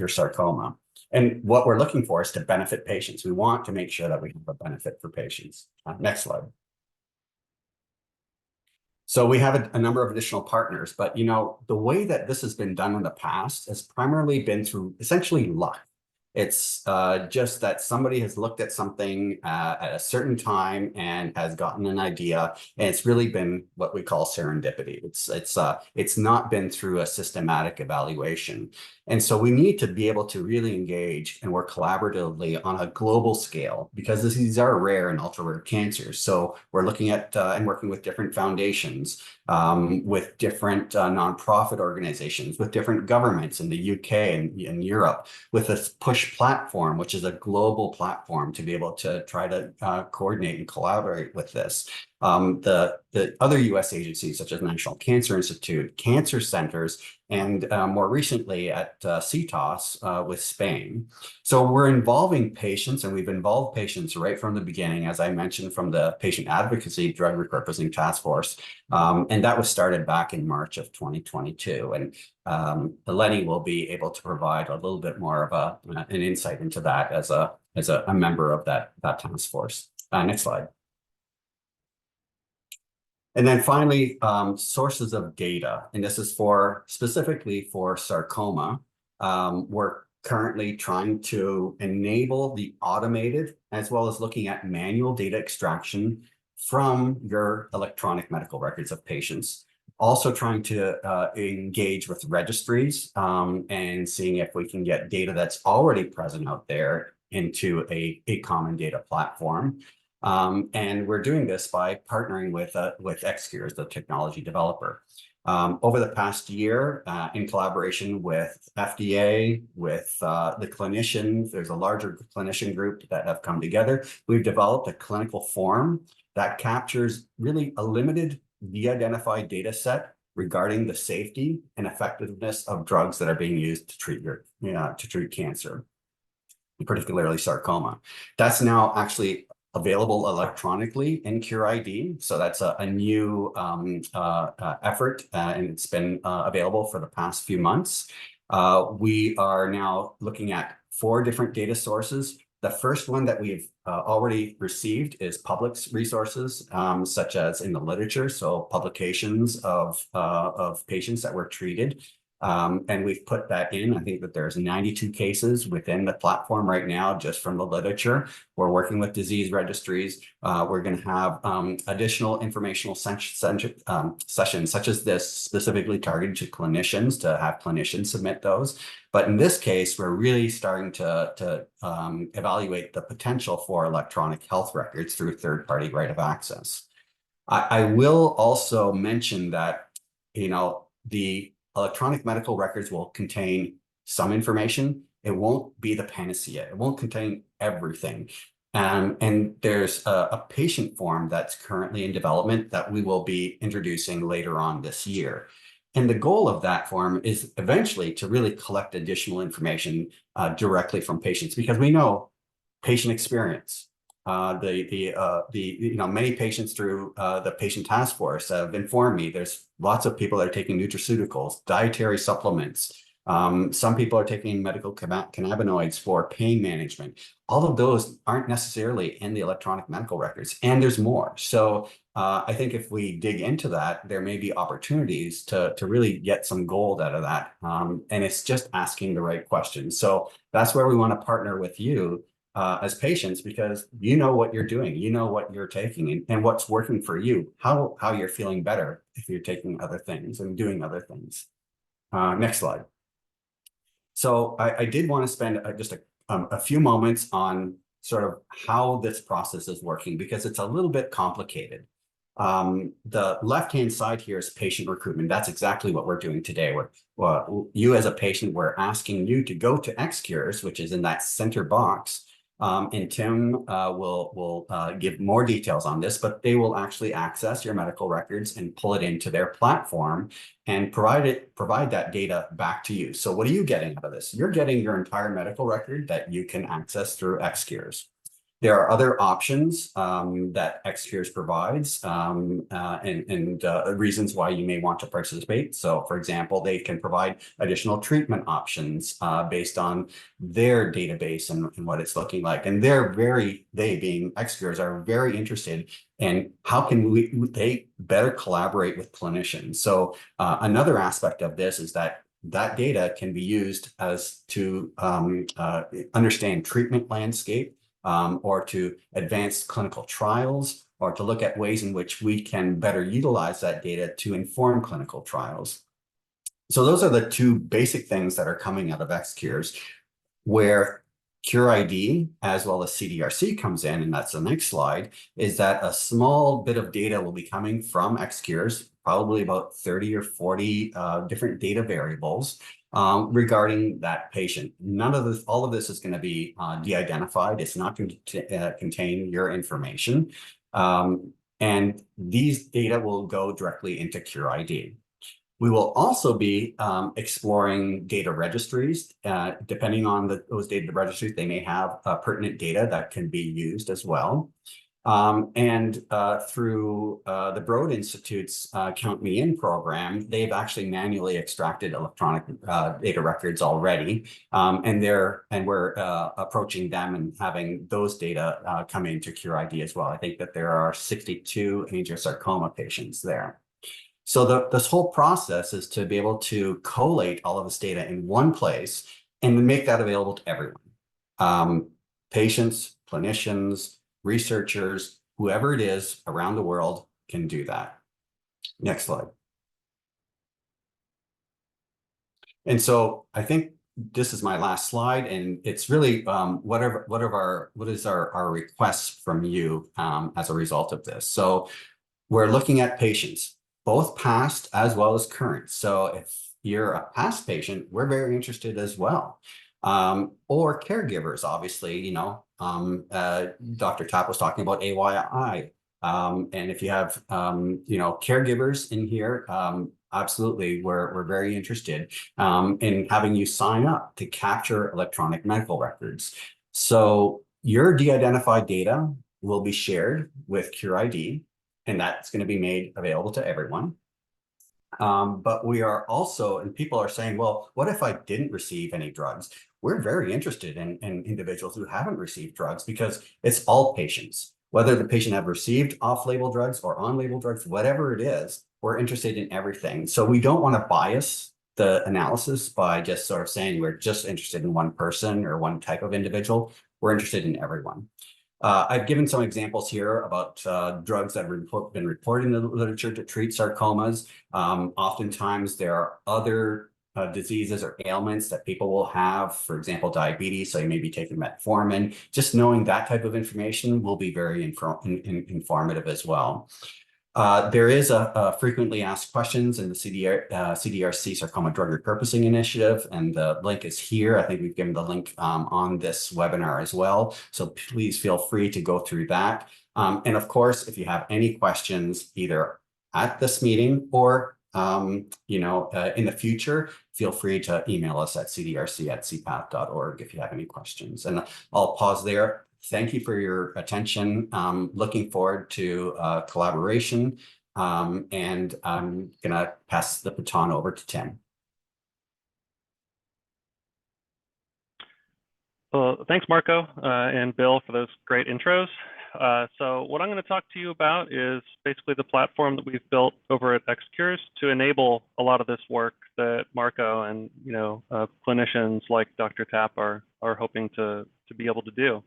sarcoma. And what we're looking for is to benefit patients. We want to make sure that we have a benefit for patients. Next slide. So we have a number of additional partners, but you know, the way that this has been done in the past has primarily been through essentially luck. It's just that somebody has looked at something at a certain time and has gotten an idea, and it's really been what we call serendipity. It's not been through a systematic evaluation. And so we need to be able to really engage and work collaboratively on a global scale, because these are rare and ultra rare cancers. So we're looking at and working with different foundations, with different nonprofit organizations, with different governments in the UK and in Europe, with this push platform, which is a global platform to be able to try to coordinate and collaborate with this. The other US agencies, such as National Cancer Institute, cancer centers, and more recently at CTOS with Spain. So we're involving patients, and we've involved patients right from the beginning, as I mentioned, from the Patient Advocacy Drug Repurposing Task Force. And that was started back in March of 2022. And Eleni will be able to provide a little bit more of an insight into that as a member of that task force. Next slide. And then finally, sources of data, and this is specifically for sarcoma. We're currently trying to enable the automated as well as looking at manual data extraction from your electronic medical records of patients. Also trying to engage with registries and seeing if we can get data that's already present out there into a common data platform. And we're doing this by partnering with XCures, the technology developer. Over the past year, in collaboration with FDA, with the clinicians, there's a larger clinician group that have come together. We've developed a clinical form that captures really a limited de-identified data set regarding the safety and effectiveness of drugs that are being used to treat cancer, particularly sarcoma. That's now actually available electronically in CureID. So that's a new effort, and it's been available for the past few months. We are now looking at 4 different data sources. The first one that we've already received is public resources, such as in the literature, so publications of patients that were treated. And we've put that in. I think that there's 92 cases within the platform right now, just from the literature. We're working with disease registries. We're going to have additional informational sessions such as this, specifically targeted to clinicians, to have clinicians submit those. But in this case, we're really starting to evaluate the potential for electronic health records through third-party right of access. I will also mention that, the electronic medical records will contain some information. It won't be the panacea. It won't contain everything. And there's a patient form that's currently in development that we will be introducing later on this year. And the goal of that form is eventually to really collect additional information directly from patients, because we know patient experience. Many patients through the patient task force have informed me there's lots of people that are taking nutraceuticals, dietary supplements. Some people are taking medical cannabinoids for pain management. All of those aren't necessarily in the electronic medical records, and there's more. So I think if we dig into that, there may be opportunities to really get some gold out of that. And it's just asking the right questions. So that's where we want to partner with you as patients, because you know what you're doing, you know what you're taking, and what's working for you, how you're feeling better if you're taking other things and doing other things. Next slide. So I did want to spend just a few moments on sort of how this process is working, because it's a little bit complicated. The left-hand side here is patient recruitment. That's exactly what we're doing today. You as a patient, we're asking you to go to XCures, which is in that center box. And Tim will give more details on this, but they will actually access your medical records and pull it into their platform and provide that data back to you. So what are you getting out of this? You're getting your entire medical record that you can access through XCures. There are other options that XCures provides and reasons why you may want to participate. So, for example, they can provide additional treatment options based on their database and what it's looking like. And they being XCures are very interested in how can they better collaborate with clinicians. So another aspect of this is that data can be used as to understand treatment landscape, or to advance clinical trials, or to look at ways in which we can better utilize that data to inform clinical trials. So those are the 2 basic things that are coming out of XCures, where CureID as well as CDRC comes in, and that's the next slide, is that a small bit of data will be coming from XCures, probably about 30 or 40 different data variables regarding that patient. All of this is going to be de-identified. It's not going to contain your information. And these data will go directly into CureID. We will also be exploring data registries. Depending on those data registries, they may have pertinent data that can be used as well. And through the Broad Institute's Count Me In program, they've actually manually extracted electronic data records already. And we're approaching them and having those data come into CureID as well. I think that there are 62 angiosarcoma patients there. So this whole process is to be able to collate all of this data in one place and make that available to everyone. Patients, clinicians, researchers, whoever it is around the world can do that. Next slide. And so I think this is my last slide, and it's really what is our requests from you as a result of this. So we're looking at patients, both past as well as current. So if you're a past patient, we're very interested as well. Or caregivers, obviously, Dr. Tapp was talking about AYI. And if you have, caregivers in here, absolutely, we're very interested in having you sign up to capture electronic medical records. So your de-identified data will be shared with CureID, and that's going to be made available to everyone. But we are also, and people are saying, well, what if I didn't receive any drugs? We're very interested in individuals who haven't received drugs, because it's all patients, whether the patient have received off-label drugs or on-label drugs, whatever it is, we're interested in everything. So we don't want to bias the analysis by just sort of saying we're just interested in one person or one type of individual. We're interested in everyone. I've given some examples here about drugs that have been reported in the literature to treat sarcomas. Oftentimes there are other diseases or ailments that people will have, for example, diabetes, so you may be taking metformin. Just knowing that type of information will be very informative as well. There is a frequently asked questions in the CDRC Sarcoma Drug Repurposing Initiative, and the link is here. I think we've given the link on this webinar as well. So please feel free to go through that. And of course, if you have any questions, either at this meeting or in the future, feel free to email us at cdrc@cpath.org if you have any questions. And I'll pause there. Thank you for your attention. Looking forward to collaboration. And I'm going to pass the baton over to Tim. Well, thanks, Marco and Bill, for those great intros. So what I'm going to talk to you about is basically the platform that we've built over at XCures to enable a lot of this work that Marco and clinicians like Dr. Tapp are hoping to be able to do.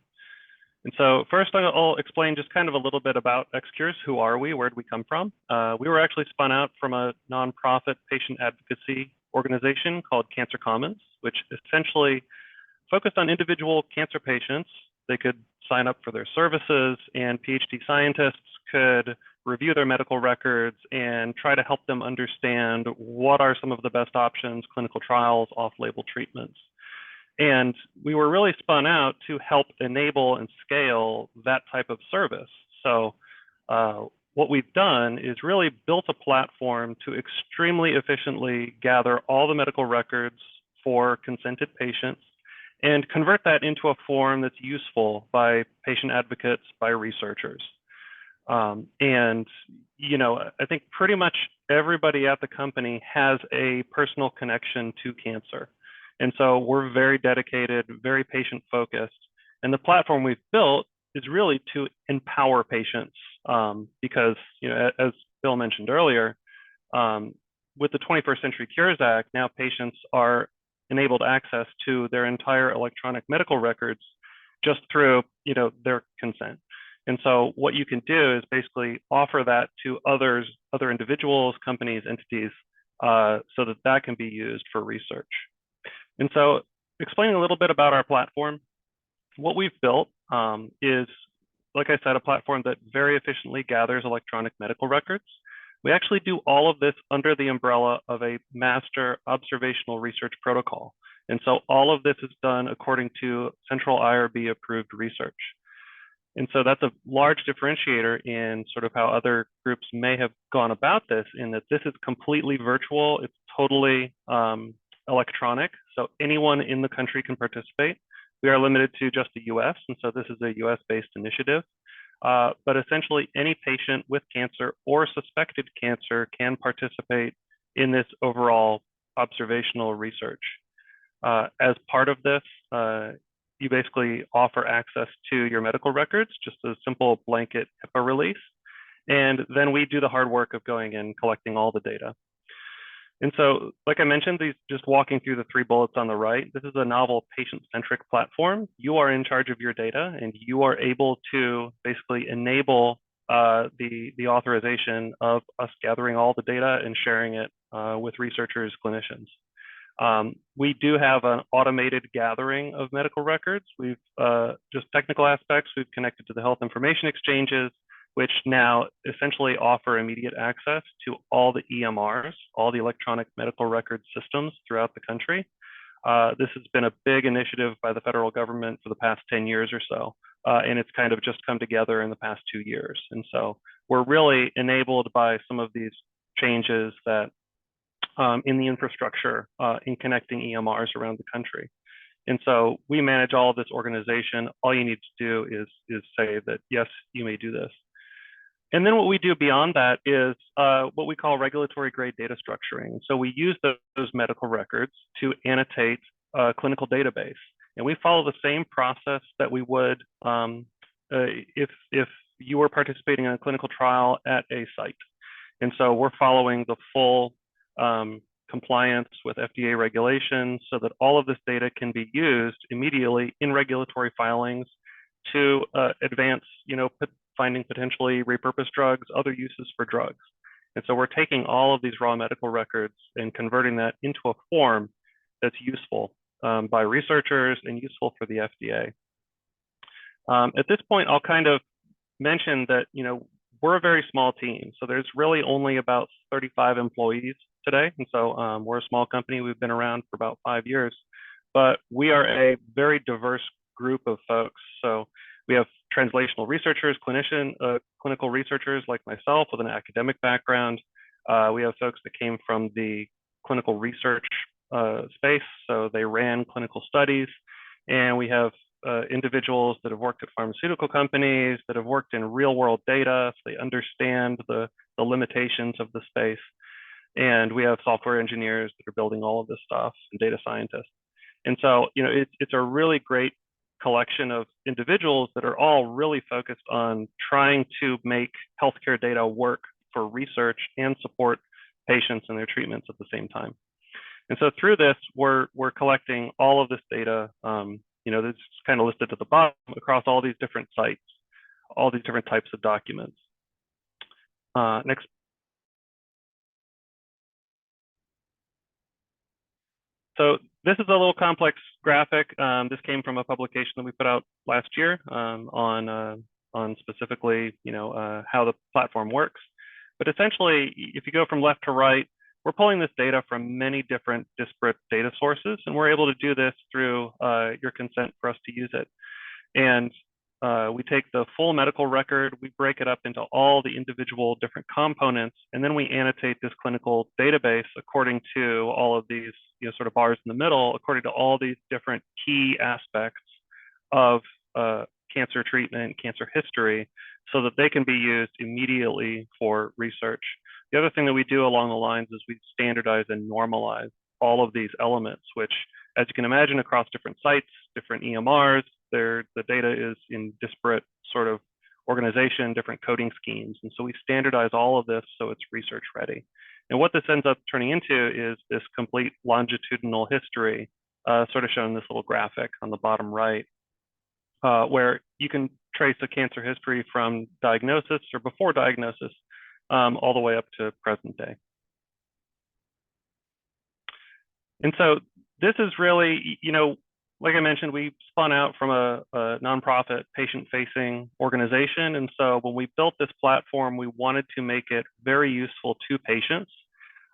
And so first I'll explain just kind of a little bit about XCures. Who are we? Where did we come from? We were actually spun out from a nonprofit patient advocacy organization called Cancer Commons, which essentially focused on individual cancer patients. They could sign up for their services, and PhD scientists could review their medical records and try to help them understand what are some of the best options, clinical trials, off-label treatments. And we were really spun out to help enable and scale that type of service. So what we've done is really built a platform to extremely efficiently gather all the medical records for consented patients and convert that into a form that's useful by patient advocates, by researchers. And I think pretty much everybody at the company has a personal connection to cancer. And so we're very dedicated, very patient focused. And the platform we've built is really to empower patients because, as Bill mentioned earlier, with the 21st Century Cures Act, now patients are enabled access to their entire electronic medical records just through, their consent. And so what you can do is basically offer that to other individuals, companies, entities, so that can be used for research. And so explaining a little bit about our platform, what we've built is, like I said, a platform that very efficiently gathers electronic medical records. We actually do all of this under the umbrella of a master observational research protocol. And so all of this is done according to central IRB approved research. And so that's a large differentiator in sort of how other groups may have gone about this, in that this is completely virtual. It's totally electronic. So anyone in the country can participate. We are limited to just the US. And so this is a US-based initiative. But essentially any patient with cancer or suspected cancer can participate in this overall observational research. As part of this, you basically offer access to your medical records, just a simple blanket HIPAA release. And then we do the hard work of going and collecting all the data. And so, like I mentioned, just walking through the 3 bullets on the right, this is a novel patient-centric platform. You are in charge of your data, and you are able to basically enable the authorization of us gathering all the data and sharing it with researchers, clinicians. We do have an automated gathering of medical records. We've just technical aspects. We've connected to the health information exchanges, which now essentially offer immediate access to all the EMRs, all the electronic medical record systems throughout the country. This has been a big initiative by the federal government for the past 10 years or so, and it's kind of just come together in the past 2 years. And so we're really enabled by some of these changes that in the infrastructure in connecting EMRs around the country. And so we manage all of this organization. All you need to do is say that, yes, you may do this. And then what we do beyond that is what we call regulatory grade data structuring. So we use those medical records to annotate a clinical database. And we follow the same process that we would if you were participating in a clinical trial at a site. And so we're following the full compliance with FDA regulations so that all of this data can be used immediately in regulatory filings to advance, finding potentially repurposed drugs, other uses for drugs. And so we're taking all of these raw medical records and converting that into a form that's useful by researchers and useful for the FDA. At this point, I'll kind of mention that, we're a very small team. So there's really only about 35 employees today. And so we're a small company. We've been around for about 5 years, but we are a very diverse group of folks. So we have translational researchers, clinical researchers like myself with an academic background. We have folks that came from the clinical research space, so they ran clinical studies. And we have individuals that have worked at pharmaceutical companies, that have worked in real world data, so they understand the limitations of the space. And we have software engineers that are building all of this stuff, and data scientists. And so, it's a really great collection of individuals that are all really focused on trying to make healthcare data work for research and support patients and their treatments at the same time. And so through this, we're collecting all of this data, that's kind of listed at the bottom across all these different sites, all these different types of documents. Next. So this is a little complex graphic. This came from a publication that we put out last year on specifically, how the platform works. But essentially, if you go from left to right, we're pulling this data from many different disparate data sources, and we're able to do this through your consent for us to use it. And we take the full medical record, we break it up into all the individual different components, and then we annotate this clinical database according to all of these, sort of bars in the middle, according to all these different key aspects of cancer treatment, cancer history, so that they can be used immediately for research. The other thing that we do along the lines is we standardize and normalize all of these elements, which, as you can imagine, across different sites, different EMRs, the data is in disparate sort of organization, different coding schemes. And so we standardize all of this so it's research ready. And what this ends up turning into is this complete longitudinal history, sort of shown in this little graphic on the bottom right, where you can trace a cancer history from diagnosis or before diagnosis all the way up to present day. And so this is really, like I mentioned, we spun out from a nonprofit patient-facing organization. And so when we built this platform, we wanted to make it very useful to patients,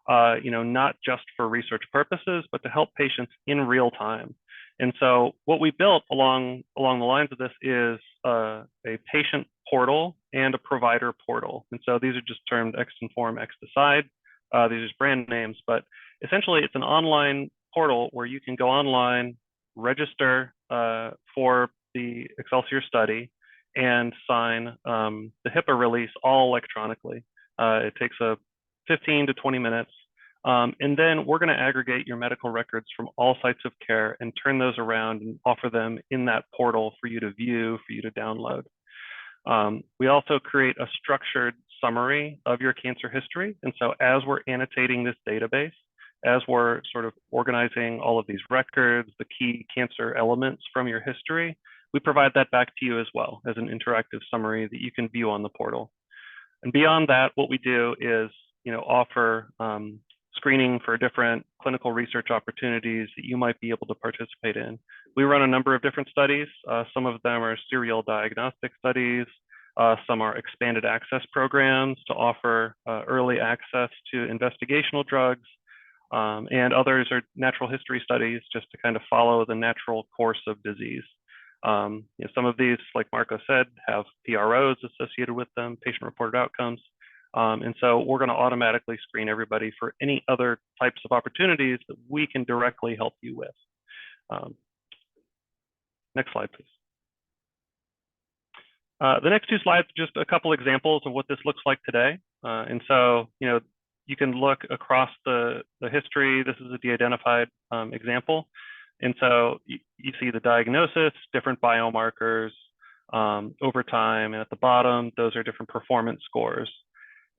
not just for research purposes, but to help patients in real time. And so what we built along the lines of this is a patient portal and a provider portal. And so these are just termed X-Inform, X-Decide. These are just brand names, but essentially it's an online portal where you can go online, register for the Excelsior study, and sign the HIPAA release all electronically. It takes 15 to 20 minutes. And then we're going to aggregate your medical records from all sites of care and turn those around and offer them in that portal for you to view, for you to download. We also create a structured summary of your cancer history. And so as we're annotating this database, as we're sort of organizing all of these records, the key cancer elements from your history, we provide that back to you as well as an interactive summary that you can view on the portal. And beyond that, what we do is, offer screening for different clinical clinical research opportunities that you might be able to participate in. We run a number of different studies. Some of them are serial diagnostic studies. Some are expanded access programs to offer early access to investigational drugs. And others are natural history studies just to kind of follow the natural course of disease. Some of these, like Marco said, have PROs associated with them, patient-reported outcomes. And so we're going to automatically screen everybody for any other types of opportunities that we can directly help you with. Next slide, please. The next two slides are just a couple examples of what this looks like today. And so, you can look across the history. This is a de-identified example. And so you see the diagnosis, different biomarkers over time. And at the bottom, those are different performance scores.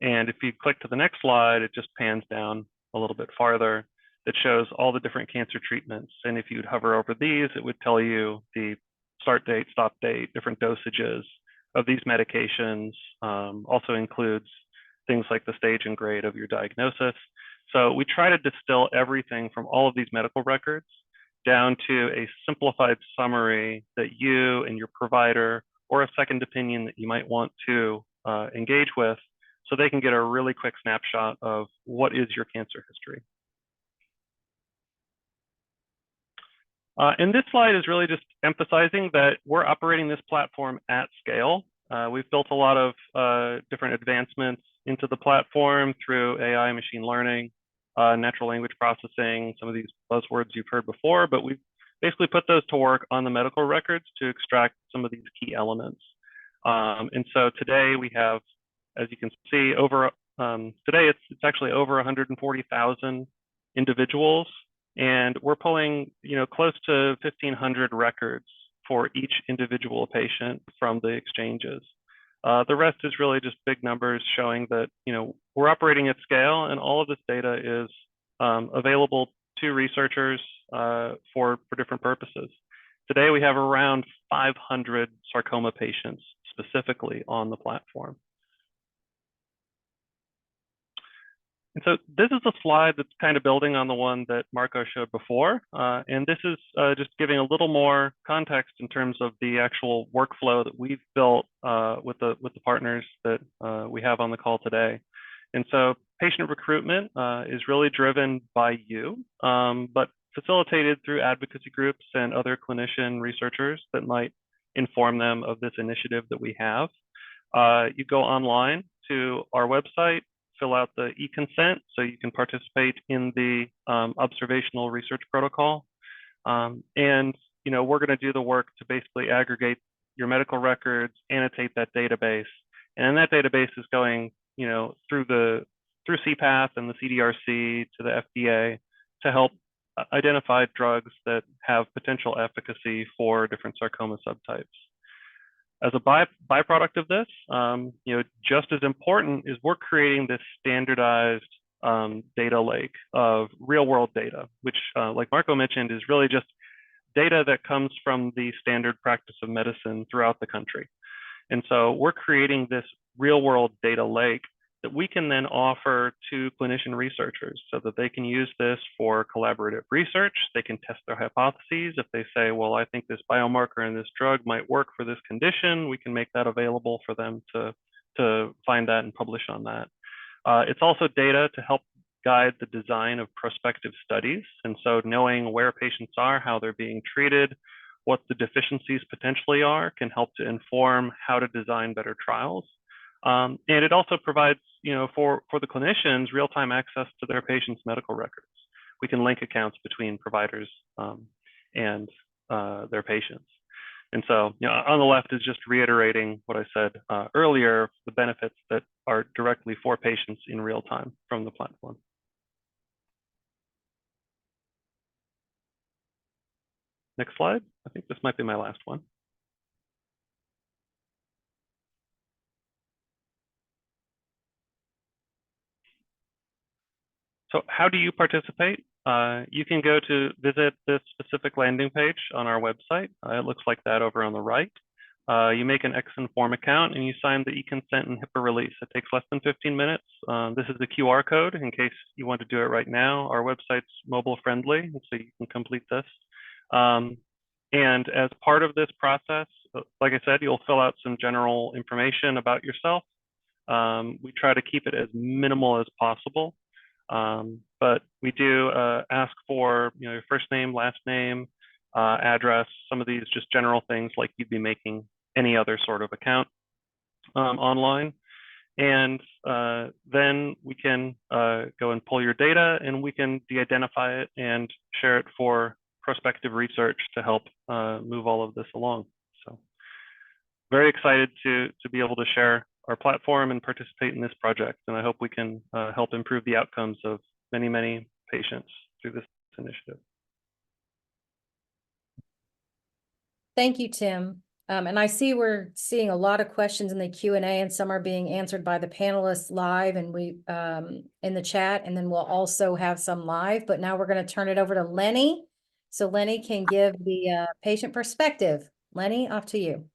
And if you click to the next slide, it just pans down a little bit farther. That shows all the different cancer treatments. And if you'd hover over these, it would tell you the start date, stop date, different dosages of these medications. Also includes things like the stage and grade of your diagnosis. So we try to distill everything from all of these medical records down to a simplified summary that you and your provider or a second opinion that you might want to engage with, so they can get a really quick snapshot of what is your cancer history. And this slide is really just emphasizing that we're operating this platform at scale. We've built a lot of different advancements into the platform through AI, machine learning, natural language processing, some of these buzzwords you've heard before, but we've basically put those to work on the medical records to extract some of these key elements. And so today we have, as you can see, today it's actually over 140,000 individuals, and we're pulling close to 1,500 records for each individual patient from the exchanges. The rest is really just big numbers showing that we're operating at scale, and all of this data is available to researchers for different purposes. Today we have around 500 sarcoma patients specifically on the platform. And so this is a slide that's kind of building on the one that Marco showed before. And this is just giving a little more context in terms of the actual workflow that we've built with the partners that we have on the call today. And so patient recruitment is really driven by you, but facilitated through advocacy groups and other clinician researchers that might inform them of this initiative that we have. You go online to our website, fill out the e-consent so you can participate in the observational research protocol. And we're going to do the work to basically aggregate your medical records, annotate that database. And that database is going through CPATH and the CDRC to the FDA to help identify drugs that have potential efficacy for different sarcoma subtypes. As a byproduct of this, just as important is we're creating this standardized data lake of real-world data, which, like Marco mentioned, is really just data that comes from the standard practice of medicine throughout the country. And so we're creating this real-world data lake that we can then offer to clinician researchers so that they can use this for collaborative research. They can test their hypotheses. If they say, well, I think this biomarker in this drug might work for this condition, we can make that available for them to find that and publish on that. It's also data to help guide the design of prospective studies. And so knowing where patients are, how they're being treated, what the deficiencies potentially are, can help to inform how to design better trials. And it also provides, for the clinicians, real-time access to their patients' medical records. We can link accounts between providers and their patients. And so, on the left is just reiterating what I said earlier, the benefits that are directly for patients in real time from the platform. Next slide. I think this might be my last one. So how do you participate? You can go to visit this specific landing page on our website. It looks like that over on the right. You make an X-Inform account and you sign the e-consent and HIPAA release. It takes less than 15 minutes. This is the QR code in case you want to do it right now. Our website's mobile friendly, so you can complete this. And as part of this process, like I said, you'll fill out some general information about yourself. We try to keep it as minimal as possible, but we do ask for your first name, last name, address, some of these just general things like you'd be making any other sort of account online. And then we can go and pull your data and we can de-identify it and share it for prospective research to help move all of this along. So very excited to be able to share our platform and participate in this project. And I hope we can help improve the outcomes of many, many patients through this initiative. Thank you, Tim. And I see we're seeing a lot of questions in the Q&A and some are being answered by the panelists live and we in the chat, and then we'll also have some live, but now we're going to turn it over to Lenny. So Lenny can give the patient perspective. Lenny, off to you.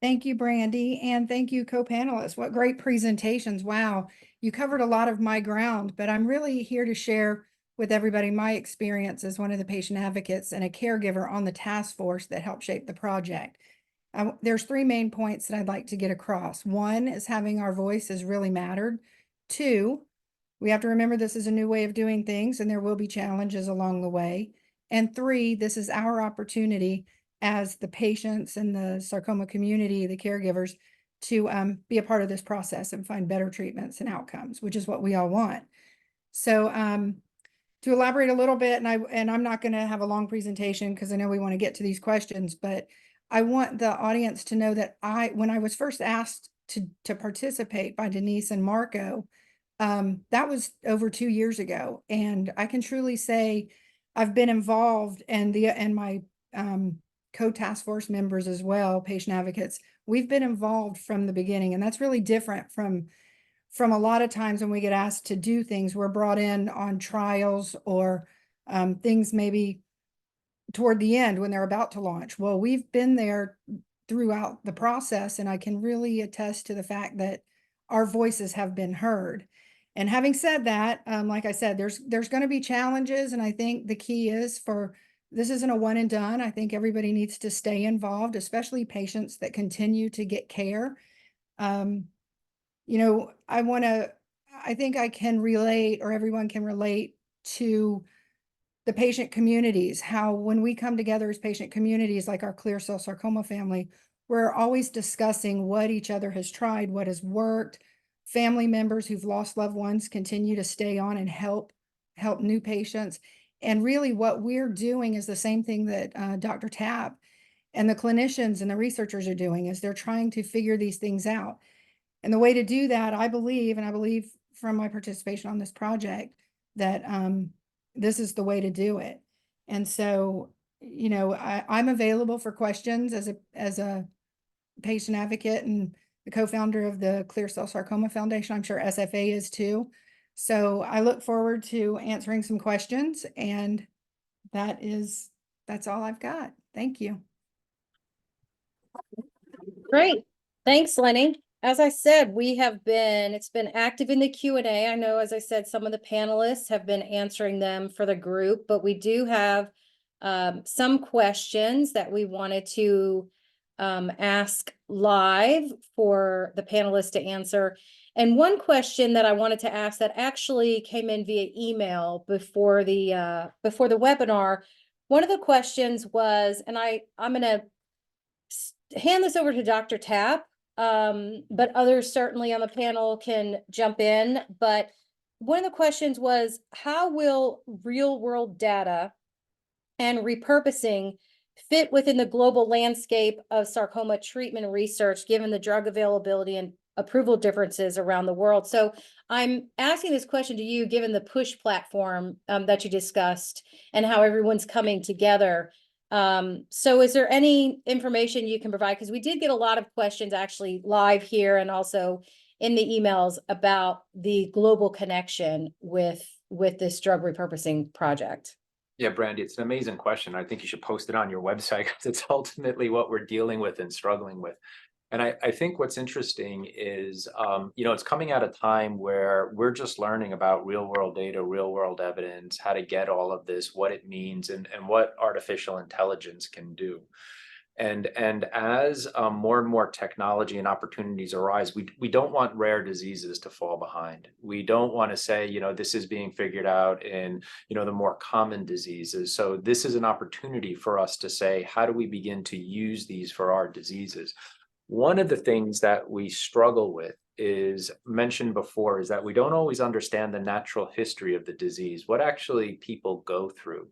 Thank you, Brandy, and thank you, co-panelists. What great presentations. Wow, you covered a lot of my ground, but I'm really here to share with everybody my experience as one of the patient advocates and a caregiver on the task force that helped shape the project. There's three main points that I'd like to get across. One is having our voice has really mattered. Two, we have to remember this is a new way of doing things and there will be challenges along the way. And three, this is our opportunity as the patients and the sarcoma community, the caregivers, to be a part of this process and find better treatments and outcomes, which is what we all want. So to elaborate a little bit, and I'm not going to have a long presentation because I know we want to get to these questions, but I want the audience to know that when I was first asked to participate by Denise and Marco, that was over 2 years ago, and I can truly say I've been involved, and my co-task force members as well, patient advocates, we've been involved from the beginning, and that's really different from a lot of times when we get asked to do things. We're brought in on trials or things maybe toward the end when they're about to launch. Well, we've been there throughout the process, and I can really attest to the fact that our voices have been heard. And having said that, like I said, there's going to be challenges, and I think the key is this isn't a one and done. I think everybody needs to stay involved, especially patients that continue to get care. I think I can relate, or everyone can relate to the patient communities, how when we come together as patient communities, like our clear cell sarcoma family, we're always discussing what each other has tried, what has worked. Family members who've lost loved ones continue to stay on and help new patients. And really what we're doing is the same thing that Dr. Tapp and the clinicians and the researchers are doing, is they're trying to figure these things out. And the way to do that, I believe from my participation on this project, that this is the way to do it. And so, I'm available for questions as a patient advocate and the co-founder of the Clear Cell Sarcoma Foundation. I'm sure SFA is too. So I look forward to answering some questions, and that's all I've got. Thank you. Great. Thanks, Lenny. As I said, it's been active in the Q&A. I know, as I said, some of the panelists have been answering them for the group, but we do have some questions that we wanted to ask live for the panelists to answer. And one question that I wanted to ask that actually came in via email before the webinar, one of the questions was, and I'm going to hand this over to Dr. Tapp, but others certainly on the panel can jump in. But one of the questions was, how will real world data and repurposing fit within the global landscape of sarcoma treatment research, given the drug availability and approval differences around the world? So I'm asking this question to you, given the push platform that you discussed and how everyone's coming together. So is there any information you can provide? Because we did get a lot of questions actually live here and also in the emails about the global connection with this drug repurposing project. Yeah, Brandy, it's an amazing question. I think you should post it on your website because it's ultimately what we're dealing with and struggling with. And I think what's interesting is, it's coming at a time where we're just learning about real world data, real world evidence, how to get all of this, what it means, and what artificial intelligence can do. And as more and more technology and opportunities arise, we don't want rare diseases to fall behind. We don't want to say, this is being figured out in, the more common diseases. So this is an opportunity for us to say, how do we begin to use these for our diseases? One of the things that we struggle with is mentioned before is that we don't always understand the natural history of the disease, what actually people go through.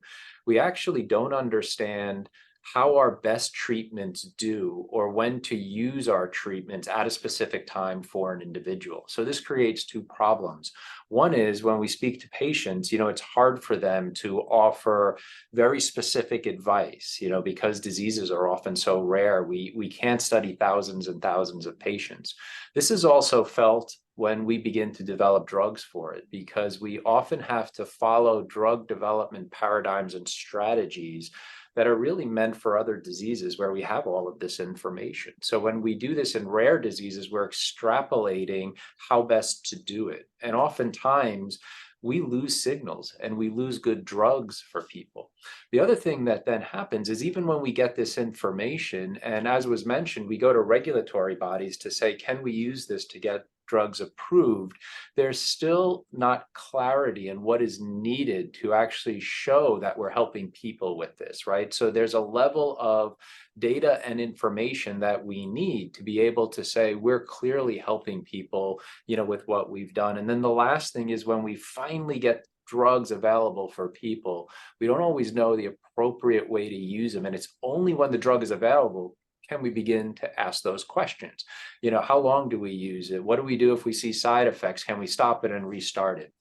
We actually don't understand how our best treatments do or when to use our treatments at a specific time for an individual. So this creates two problems. One is when we speak to patients, it's hard for them to offer very specific advice, because diseases are often so rare. We can't study thousands and thousands of patients. This is also felt when we begin to develop drugs for it, because we often have to follow drug development paradigms and strategies that are really meant for other diseases where we have all of this information. So when we do this in rare diseases, we're extrapolating how best to do it. And oftentimes we lose signals and we lose good drugs for people. The other thing that then happens is even when we get this information, and as was mentioned, we go to regulatory bodies to say, can we use this to get drugs approved, there's still not clarity in what is needed to actually show that we're helping people with this, right? So there's a level of data and information that we need to be able to say we're clearly helping people, with what we've done. And then the last thing is when we finally get drugs available for people, we don't always know the appropriate way to use them. And it's only when the drug is available can we begin to ask those questions. How long do we use it? What do we do if we see side effects? Can we stop it and restart it?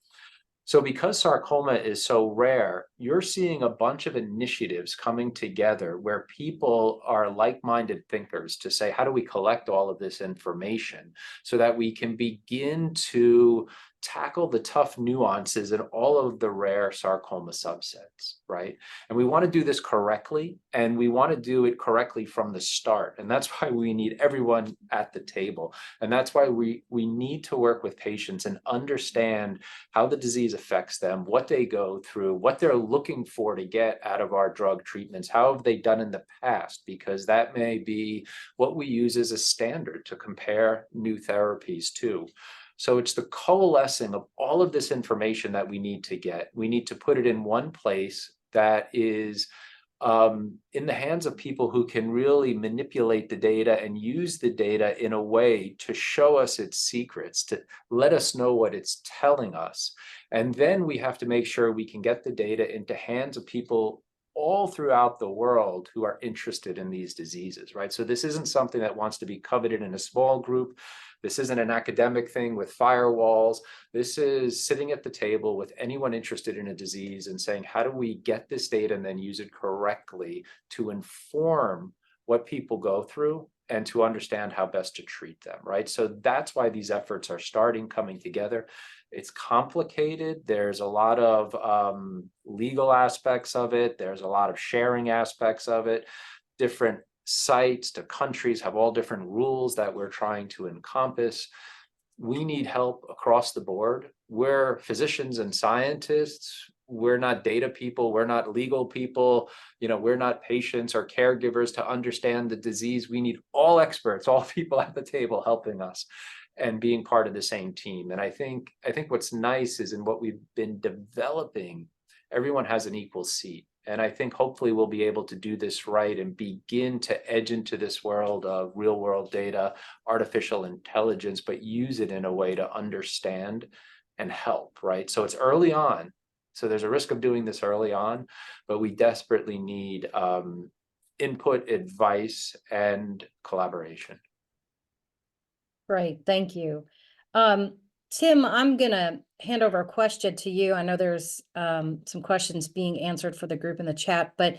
So because sarcoma is so rare, you're seeing a bunch of initiatives coming together where people are like-minded thinkers to say, how do we collect all of this information so that we can begin to tackle the tough nuances in all of the rare sarcoma subsets, right? And we want to do this correctly, and we want to do it correctly from the start. And that's why we need everyone at the table. And that's why we need to work with patients and understand how the disease affects them, what they go through, what they're looking for to get out of our drug treatments, how have they done in the past, because that may be what we use as a standard to compare new therapies to. So it's the coalescing of all of this information that we need to get. We need to put it in one place that is in the hands of people who can really manipulate the data and use the data in a way to show us its secrets, to let us know what it's telling us. And then we have to make sure we can get the data into hands of people all throughout the world who are interested in these diseases, right? So this isn't something that wants to be coveted in a small group. This isn't an academic thing with firewalls. This is sitting at the table with anyone interested in a disease and saying, how do we get this data and then use it correctly to inform what people go through and to understand how best to treat them, right? So that's why these efforts are coming together. It's complicated. There's a lot of legal aspects of it. There's a lot of sharing aspects of it. Different sites to countries have all different rules that we're trying to encompass. We need help across the board. We're physicians and scientists. We're not data people. We're not legal people. We're not patients or caregivers to understand the disease. We need all experts, all people at the table helping us and being part of the same team. And I think what's nice is in what we've been developing, everyone has an equal seat. And I think hopefully we'll be able to do this right and begin to edge into this world of real world data, artificial intelligence, but use it in a way to understand and help, right? So it's early on. So there's a risk of doing this early on, but we desperately need input, advice, and collaboration. Great, thank you. Tim, I'm gonna hand over a question to you. I know there's some questions being answered for the group in the chat, but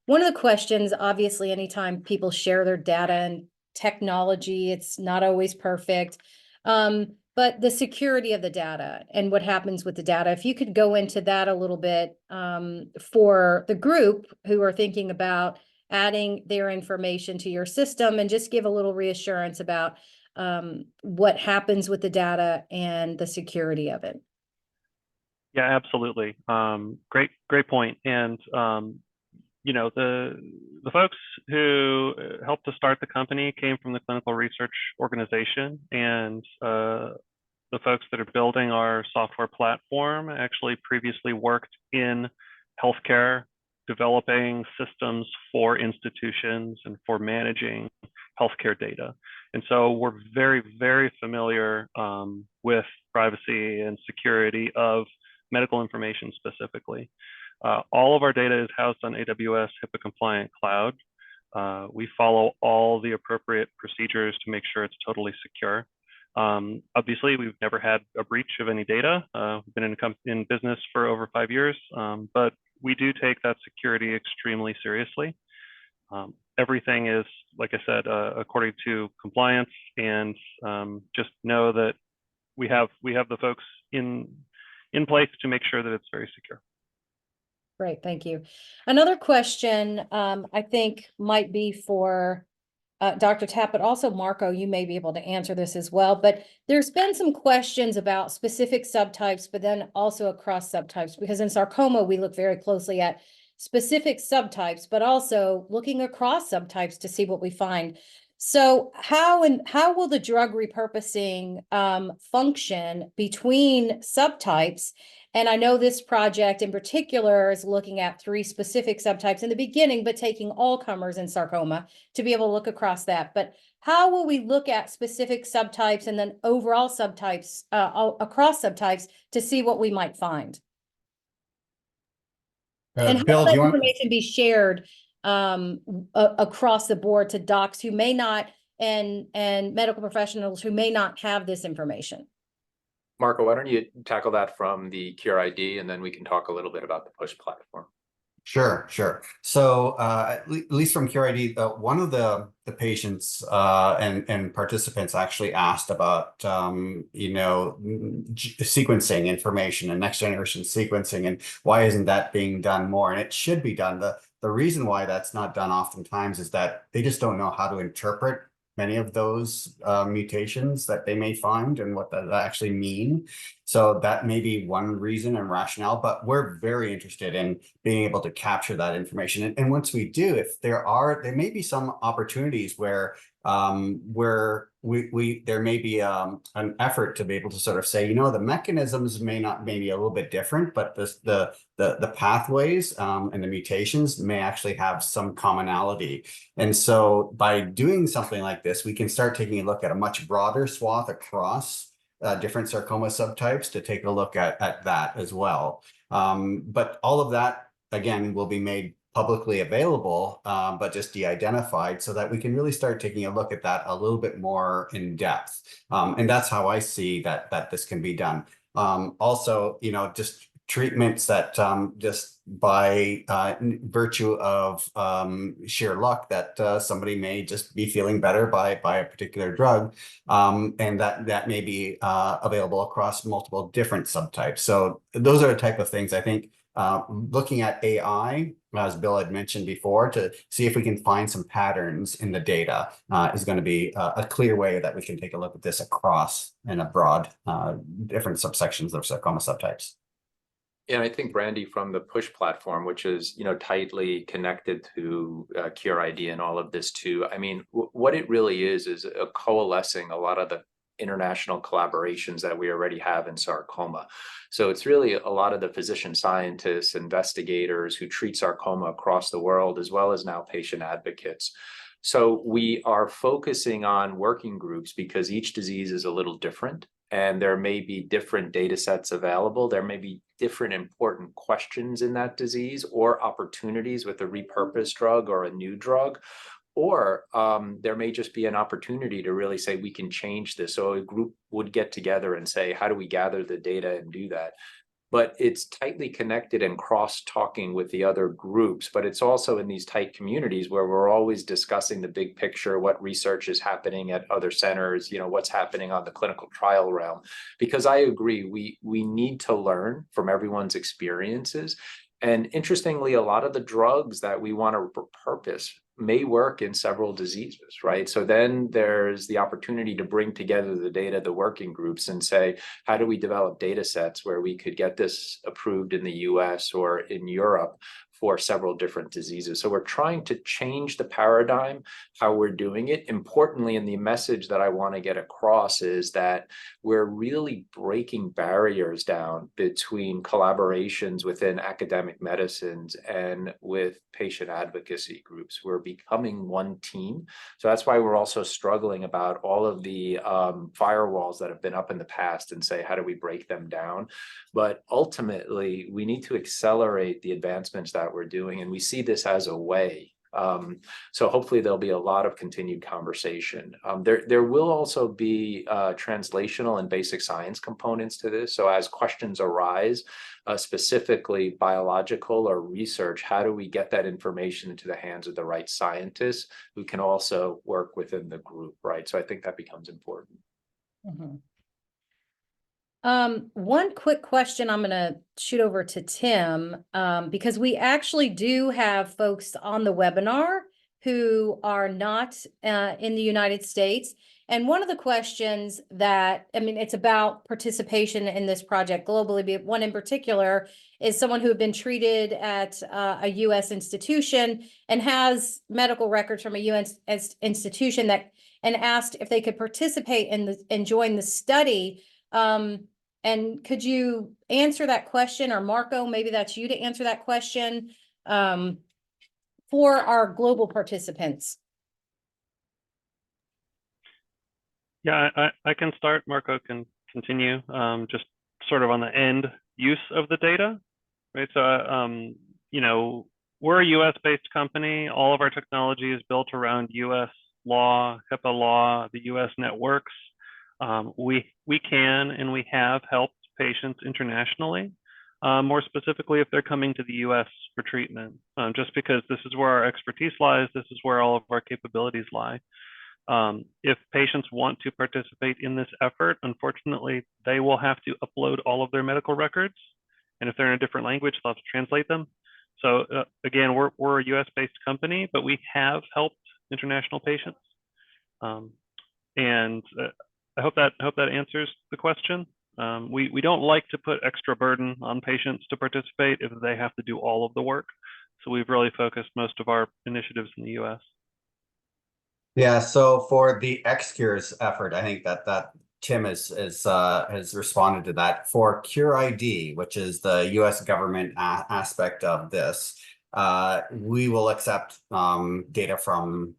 one of the questions, obviously, anytime people share their data and technology, it's not always perfect. but the security of the data and what happens with the data, if you could go into that a little bit for the group who are thinking about adding their information to your system, and just give a little reassurance about what happens with the data and the security of it. Yeah, absolutely. Great point. And you know, the folks who helped to start the company came from the clinical research organization, and the folks that are building our software platform actually previously worked in healthcare, developing systems for institutions and for managing healthcare data. And so we're very, very familiar with privacy and security of medical information specifically. All of our data is housed on AWS HIPAA compliant cloud. We follow all the appropriate procedures to make sure it's totally secure. Obviously, we've never had a breach of any data. We've been in business for over 5 years, but we do take that security extremely seriously. Everything is, like I said, according to compliance, and just know that we have the folks in place to make sure that it's very secure. Great, thank you. Another question I think might be for Dr. Tapp, but also Marco, you may be able to answer this as well. But there's been some questions about specific subtypes, but then also across subtypes, because in sarcoma, we look very closely at specific subtypes, but also looking across subtypes to see what we find. So how will the drug repurposing function between subtypes? And I know this project in particular is looking at 3 specific subtypes in the beginning, but taking all comers in sarcoma to be able to look across that. But how will we look at specific subtypes and then overall subtypes across subtypes to see what we might find? And how Bill, will do that you want? information be shared across the board to docs who may not, and medical professionals who may not have this information? Marco, why don't you tackle that from the Cure ID, and then we can talk a little bit about the push platform. Sure. So at least from QRID, one of the patients and participants actually asked about sequencing information and next generation sequencing, and why isn't that being done more? And it should be done. The reason why that's not done oftentimes is that they just don't know how to interpret many of those mutations that they may find and what that actually mean. So that may be one reason and rationale, but we're very interested in being able to capture that information. And once we do, if there may be some opportunities where there may be an effort to be able to sort of say, the mechanisms may be a little bit different, but the pathways and the mutations may actually have some commonality. And so by doing something like this, we can start taking a look at a much broader swath across different sarcoma subtypes to take a look at that as well. But all of that, again, will be made publicly available, but just de-identified, so that we can really start taking a look at that a little bit more in depth. And that's how I see that this can be done. Also, just treatments that just by virtue of sheer luck that somebody may just be feeling better by a particular drug, and that may be available across multiple different subtypes. So those are the type of things I think looking at AI, as Bill had mentioned before, to see if we can find some patterns in the data is going to be a clear way that we can take a look at this across and abroad different subsections of sarcoma subtypes. And I think, Brandy, from the push platform, which is tightly connected to Cure ID and all of this too. I mean, what it really is coalescing a lot of the international collaborations that we already have in sarcoma. So it's really a lot of the physician scientists, investigators who treat sarcoma across the world, as well as now patient advocates. So we are focusing on working groups because each disease is a little different, and there may be different data sets available. There may be different important questions in that disease or opportunities with a repurposed drug or a new drug. Or there may just be an opportunity to really say we can change this. So a group would get together and say, how do we gather the data and do that? but it's tightly connected and cross-talking with the other groups. But it's also in these tight communities where we're always discussing the big picture, what research is happening at other centers, what's happening on the clinical trial realm. Because I agree, we need to learn from everyone's experiences. And interestingly, a lot of the drugs that we want to repurpose may work in several diseases, right? So then there's the opportunity to bring together the data, the working groups, and say, how do we develop data sets where we could get this approved in the US or in Europe for several different diseases? So we're trying to change the paradigm, how we're doing it. Importantly, and the message that I want to get across is that we're really breaking barriers down between collaborations within academic medicines and with patient advocacy groups. We're becoming one team. So that's why we're also struggling about all of the firewalls that have been up in the past and say, how do we break them down? But ultimately, we need to accelerate the advancements that we're doing. And we see this as a way. So hopefully there'll be a lot of continued conversation. There will also be translational and basic science components to this. So as questions arise, specifically biological or research, how do we get that information into the hands of the right scientists who can also work within the group, right? So I think that becomes important. Mhm. One quick question I'm going to shoot over to Tim, because we actually do have folks on the webinar who are not in the United States. And one of the questions that, it's about participation in this project globally, but one in particular is someone who had been treated at a U.S. institution and has medical records from a U.S. institution and asked if they could participate and join the study. And could you answer that question, or Marco, maybe that's you to answer that question for our global participants? Yeah, I can start. Marco can continue. Just sort of on the end use of the data, right? So, we're a U.S.-based company. All of our technology is built around U.S. law, HIPAA law, the U.S. networks. We can and we have helped patients internationally, more specifically if they're coming to the US for treatment, just because this is where our expertise lies, this is where all of our capabilities lie. If patients want to participate in this effort, unfortunately, they will have to upload all of their medical records. And if they're in a different language, they'll have to translate them. So again, we're a US-based company, but we have helped international patients. And I hope that answers the question. We don't like to put extra burden on patients to participate if they have to do all of the work. So we've really focused most of our initiatives in the US. Yeah, so for the XCures effort, I think that Tim has responded to that. For CureID, which is the US government aspect of this, we will accept data from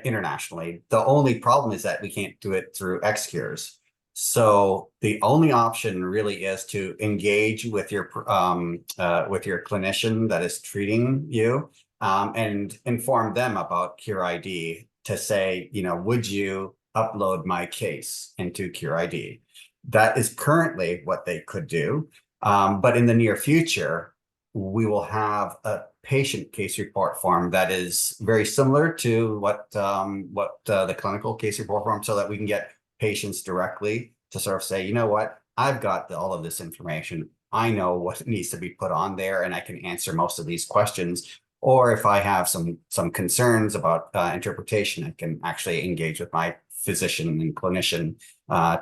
internationally. The only problem is that we can't do it through XCures. So the only option really is to engage with your clinician that is treating you and inform them about CureID to say, would you upload my case into CureID? That is currently what they could do. But in the near future, we will have a patient case report form that is very similar to what the clinical case report form, so that we can get patients directly to sort of say, you know what, I've got all of this information. I know what needs to be put on there, and I can answer most of these questions. Or if I have some concerns about interpretation, I can actually engage with my physician and clinician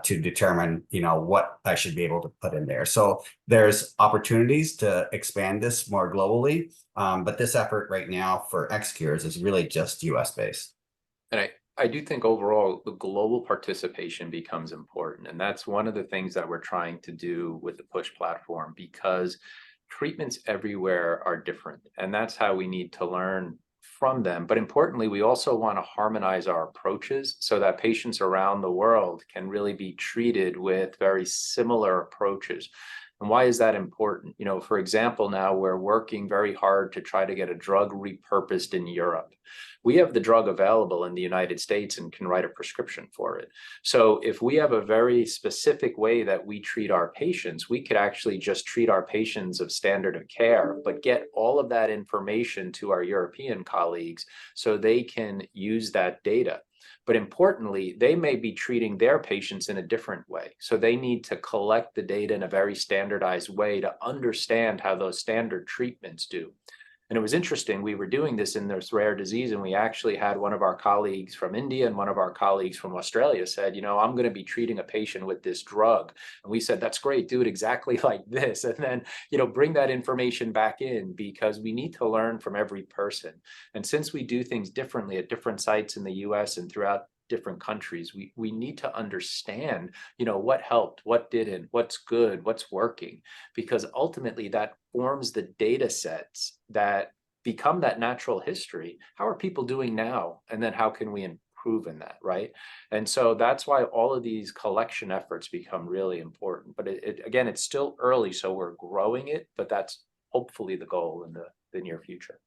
to determine, what I should be able to put in there. So there's opportunities to expand this more globally, but this effort right now for XCures is really just US based. And I do think overall the global participation becomes important. And that's one of the things that we're trying to do with the PUSH platform, because treatments everywhere are different. And that's how we need to learn from them. But importantly, we also want to harmonize our approaches so that patients around the world can really be treated with very similar approaches. And why is that important? You know, for example, now we're working very hard to try to get a drug repurposed in Europe. We have the drug available in the United States and can write a prescription for it. So if we have a very specific way that we treat our patients, we could actually just treat our patients of standard of care, but get all of that information to our European colleagues so they can use that data. But importantly, they may be treating their patients in a different way. So they need to collect the data in a very standardized way to understand how those standard treatments do. And it was interesting, we were doing this in this rare disease, and we actually had one of our colleagues from India and one of our colleagues from Australia said, you know, I'm going to be treating a patient with this drug. And we said, that's great, do it exactly like this. And then, you know, bring that information back in, because we need to learn from every person. And since we do things differently at different sites in the US and throughout different countries, we need to understand, you know, what helped, what didn't, what's good, what's working, because ultimately that forms the data sets that become that natural history. How are people doing now? And then how can we improve in that, right? And so that's why all of these collection efforts become really important. But again, it's still early, so we're growing it, but that's hopefully the goal in the near future.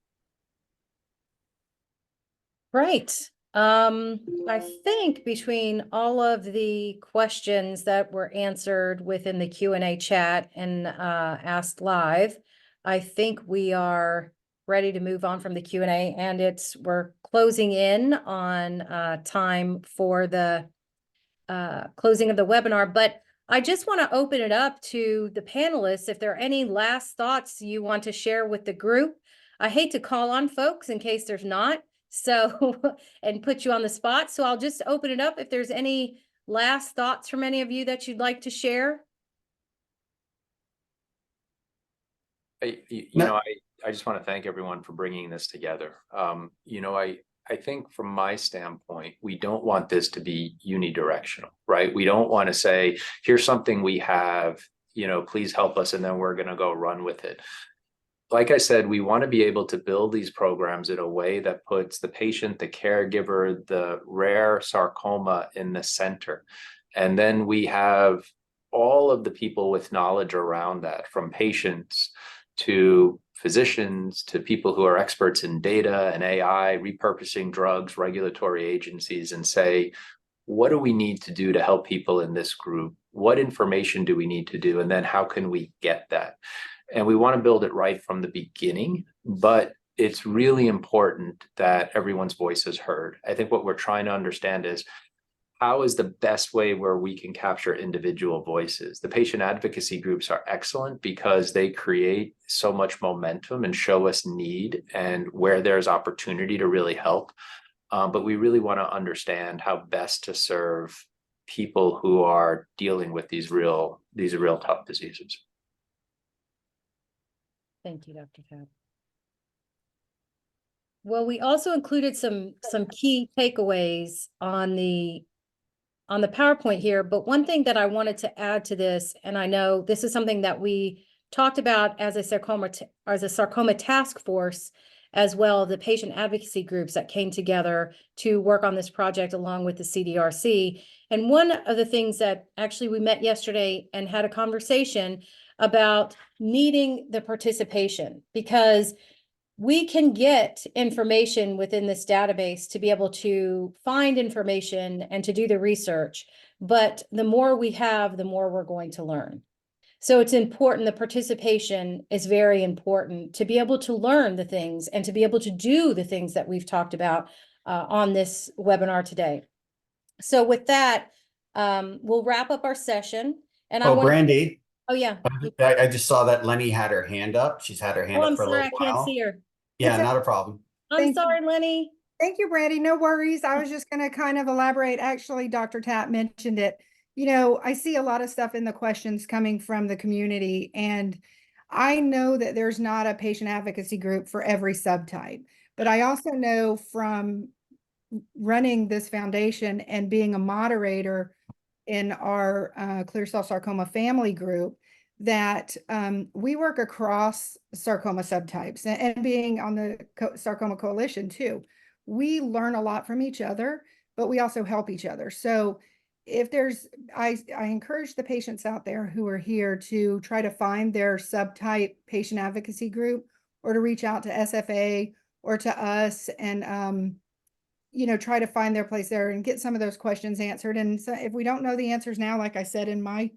Right. I think between all of the questions that were answered within the Q&A chat and asked live, I think we are ready to move on from the Q&A, and we're closing in on time for the closing of the webinar. But I just want to open it up to the panelists. If there are any last thoughts you want to share with the group, I hate to call on folks in case there's not. So, and put you on the spot. So I'll just open it up if there's any last thoughts from any of you that you'd like to share. I just want to thank everyone for bringing this together. You know, I think from my standpoint, we don't want this to be unidirectional, right? We don't want to say, here's something we have, you know, please help us, and then we're going to go run with it. Like I said, we want to be able to build these programs in a way that puts the patient, the caregiver, the rare sarcoma in the center. And then we have all of the people with knowledge around that, from patients to physicians to people who are experts in data and AI, repurposing drugs, regulatory agencies, and say, what do we need to do to help people in this group? What information do we need to do? And then how can we get that? And we want to build it right from the beginning, but it's really important that everyone's voice is heard. I think what we're trying to understand is, how is the best way where we can capture individual voices? The patient advocacy groups are excellent because they create so much momentum and show us need and where there's opportunity to really help. But we really want to understand how best to serve people who are dealing with these real tough diseases. Thank you, Dr. Tabb. Well, we also included some key takeaways on the PowerPoint here, but one thing that I wanted to add to this, and I know this is something that we talked about as a sarcoma task force, as well, the patient advocacy groups that came together to work on this project along with the CDRC. And one of the things that actually we met yesterday and had a conversation about needing the participation, because we can get information within this database to be able to find information and to do the research. But the more we have, the more we're going to learn. So it's important, the participation is very important to be able to learn the things and to be able to do the things that we've talked about on this webinar today. So with that, we'll wrap up our session. And Brandy. Oh, yeah. I just saw that Lenny had her hand up. She's had her hand up for a little while. I'm sorry, I can't see her. Yeah, not a problem. I'm sorry, Lenny. Thank you, Brandy. No worries. I was just going to kind of elaborate. Actually, Dr. Tapp mentioned it. You know, I see a lot of stuff in the questions coming from the community, and I know that there's not a patient advocacy group for every subtype, but I also know from running this foundation and being a moderator in our clear cell sarcoma family group that we work across sarcoma subtypes, and being on the Sarcoma Coalition too. We learn a lot from each other, but we also help each other. So if there's, I encourage the patients out there who are here to try to find their subtype patient advocacy group, or to reach out to SFA or to us, and you know, try to find their place there and get some of those questions answered. And so if we don't know the answers now, like I said in my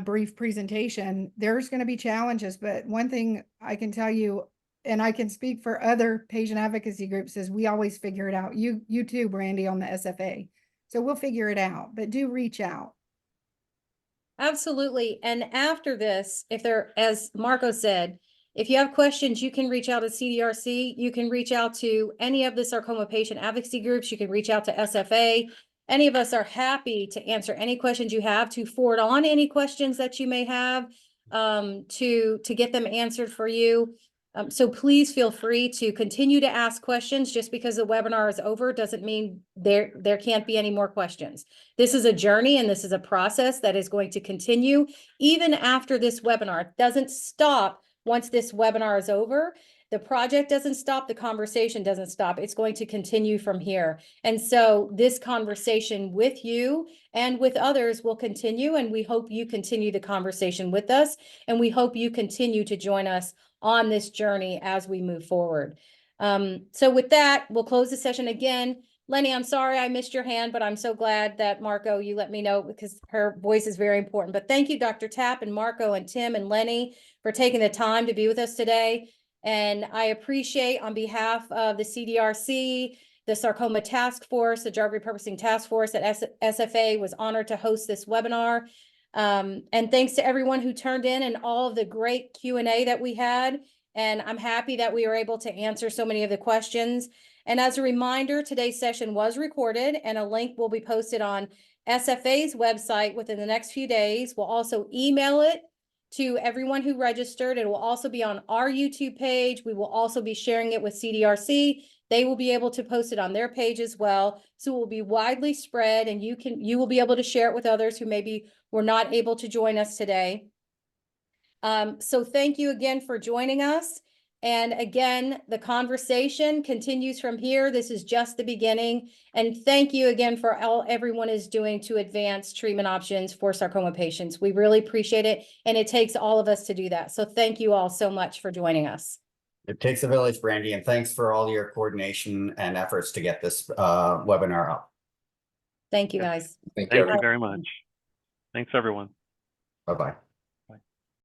brief presentation, there's going to be challenges. But one thing I can tell you, and I can speak for other patient advocacy groups, is we always figure it out. You too, Brandy, on the SFA. So we'll figure it out, but do reach out. Absolutely. And after this, if there, as Marco said, if you have questions, you can reach out to CDRC. You can reach out to any of the sarcoma patient advocacy groups. You can reach out to SFA. Any of us are happy to answer any questions you have, to forward on any questions that you may have, to get them answered for you. So please feel free to continue to ask questions. Just because the webinar is over doesn't mean there can't be any more questions. This is a journey, and this is a process that is going to continue even after this webinar. It doesn't stop once this webinar is over. The project doesn't stop. The conversation doesn't stop. It's going to continue from here. And so this conversation with you and with others will continue, and we hope you continue the conversation with us, and we hope you continue to join us on this journey as we move forward. So with that, we'll close the session again. Lenny, I'm sorry I missed your hand, but I'm so glad that Marco, you let me know, because her voice is very important. But thank you, Dr. Tapp and Marco and Tim and Lenny, for taking the time to be with us today. And I appreciate, on behalf of the CDRC, the Sarcoma Task Force, the Drug Repurposing Task Force at SFA, was honored to host this webinar. And thanks to everyone who turned in and all of the great Q&A that we had. And I'm happy that we were able to answer so many of the questions. And as a reminder, today's session was recorded, and a link will be posted on SFA's website within the next few days. We'll also email it to everyone who registered. It will also be on our YouTube page. We will also be sharing it with CDRC. They will be able to post it on their page as well. So it will be widely spread, and you will be able to share it with others who maybe were not able to join us today. So thank you again for joining us. And again, the conversation continues from here. This is just the beginning. And thank you again for all everyone is doing to advance treatment options for sarcoma patients. We really appreciate it. And it takes all of us to do that. So thank you all so much for joining us. It takes a village, Brandy, and thanks for all your coordination and efforts to get this webinar up. Thank you, guys. Thank Thank you. you very much. Thanks, everyone. Bye-bye.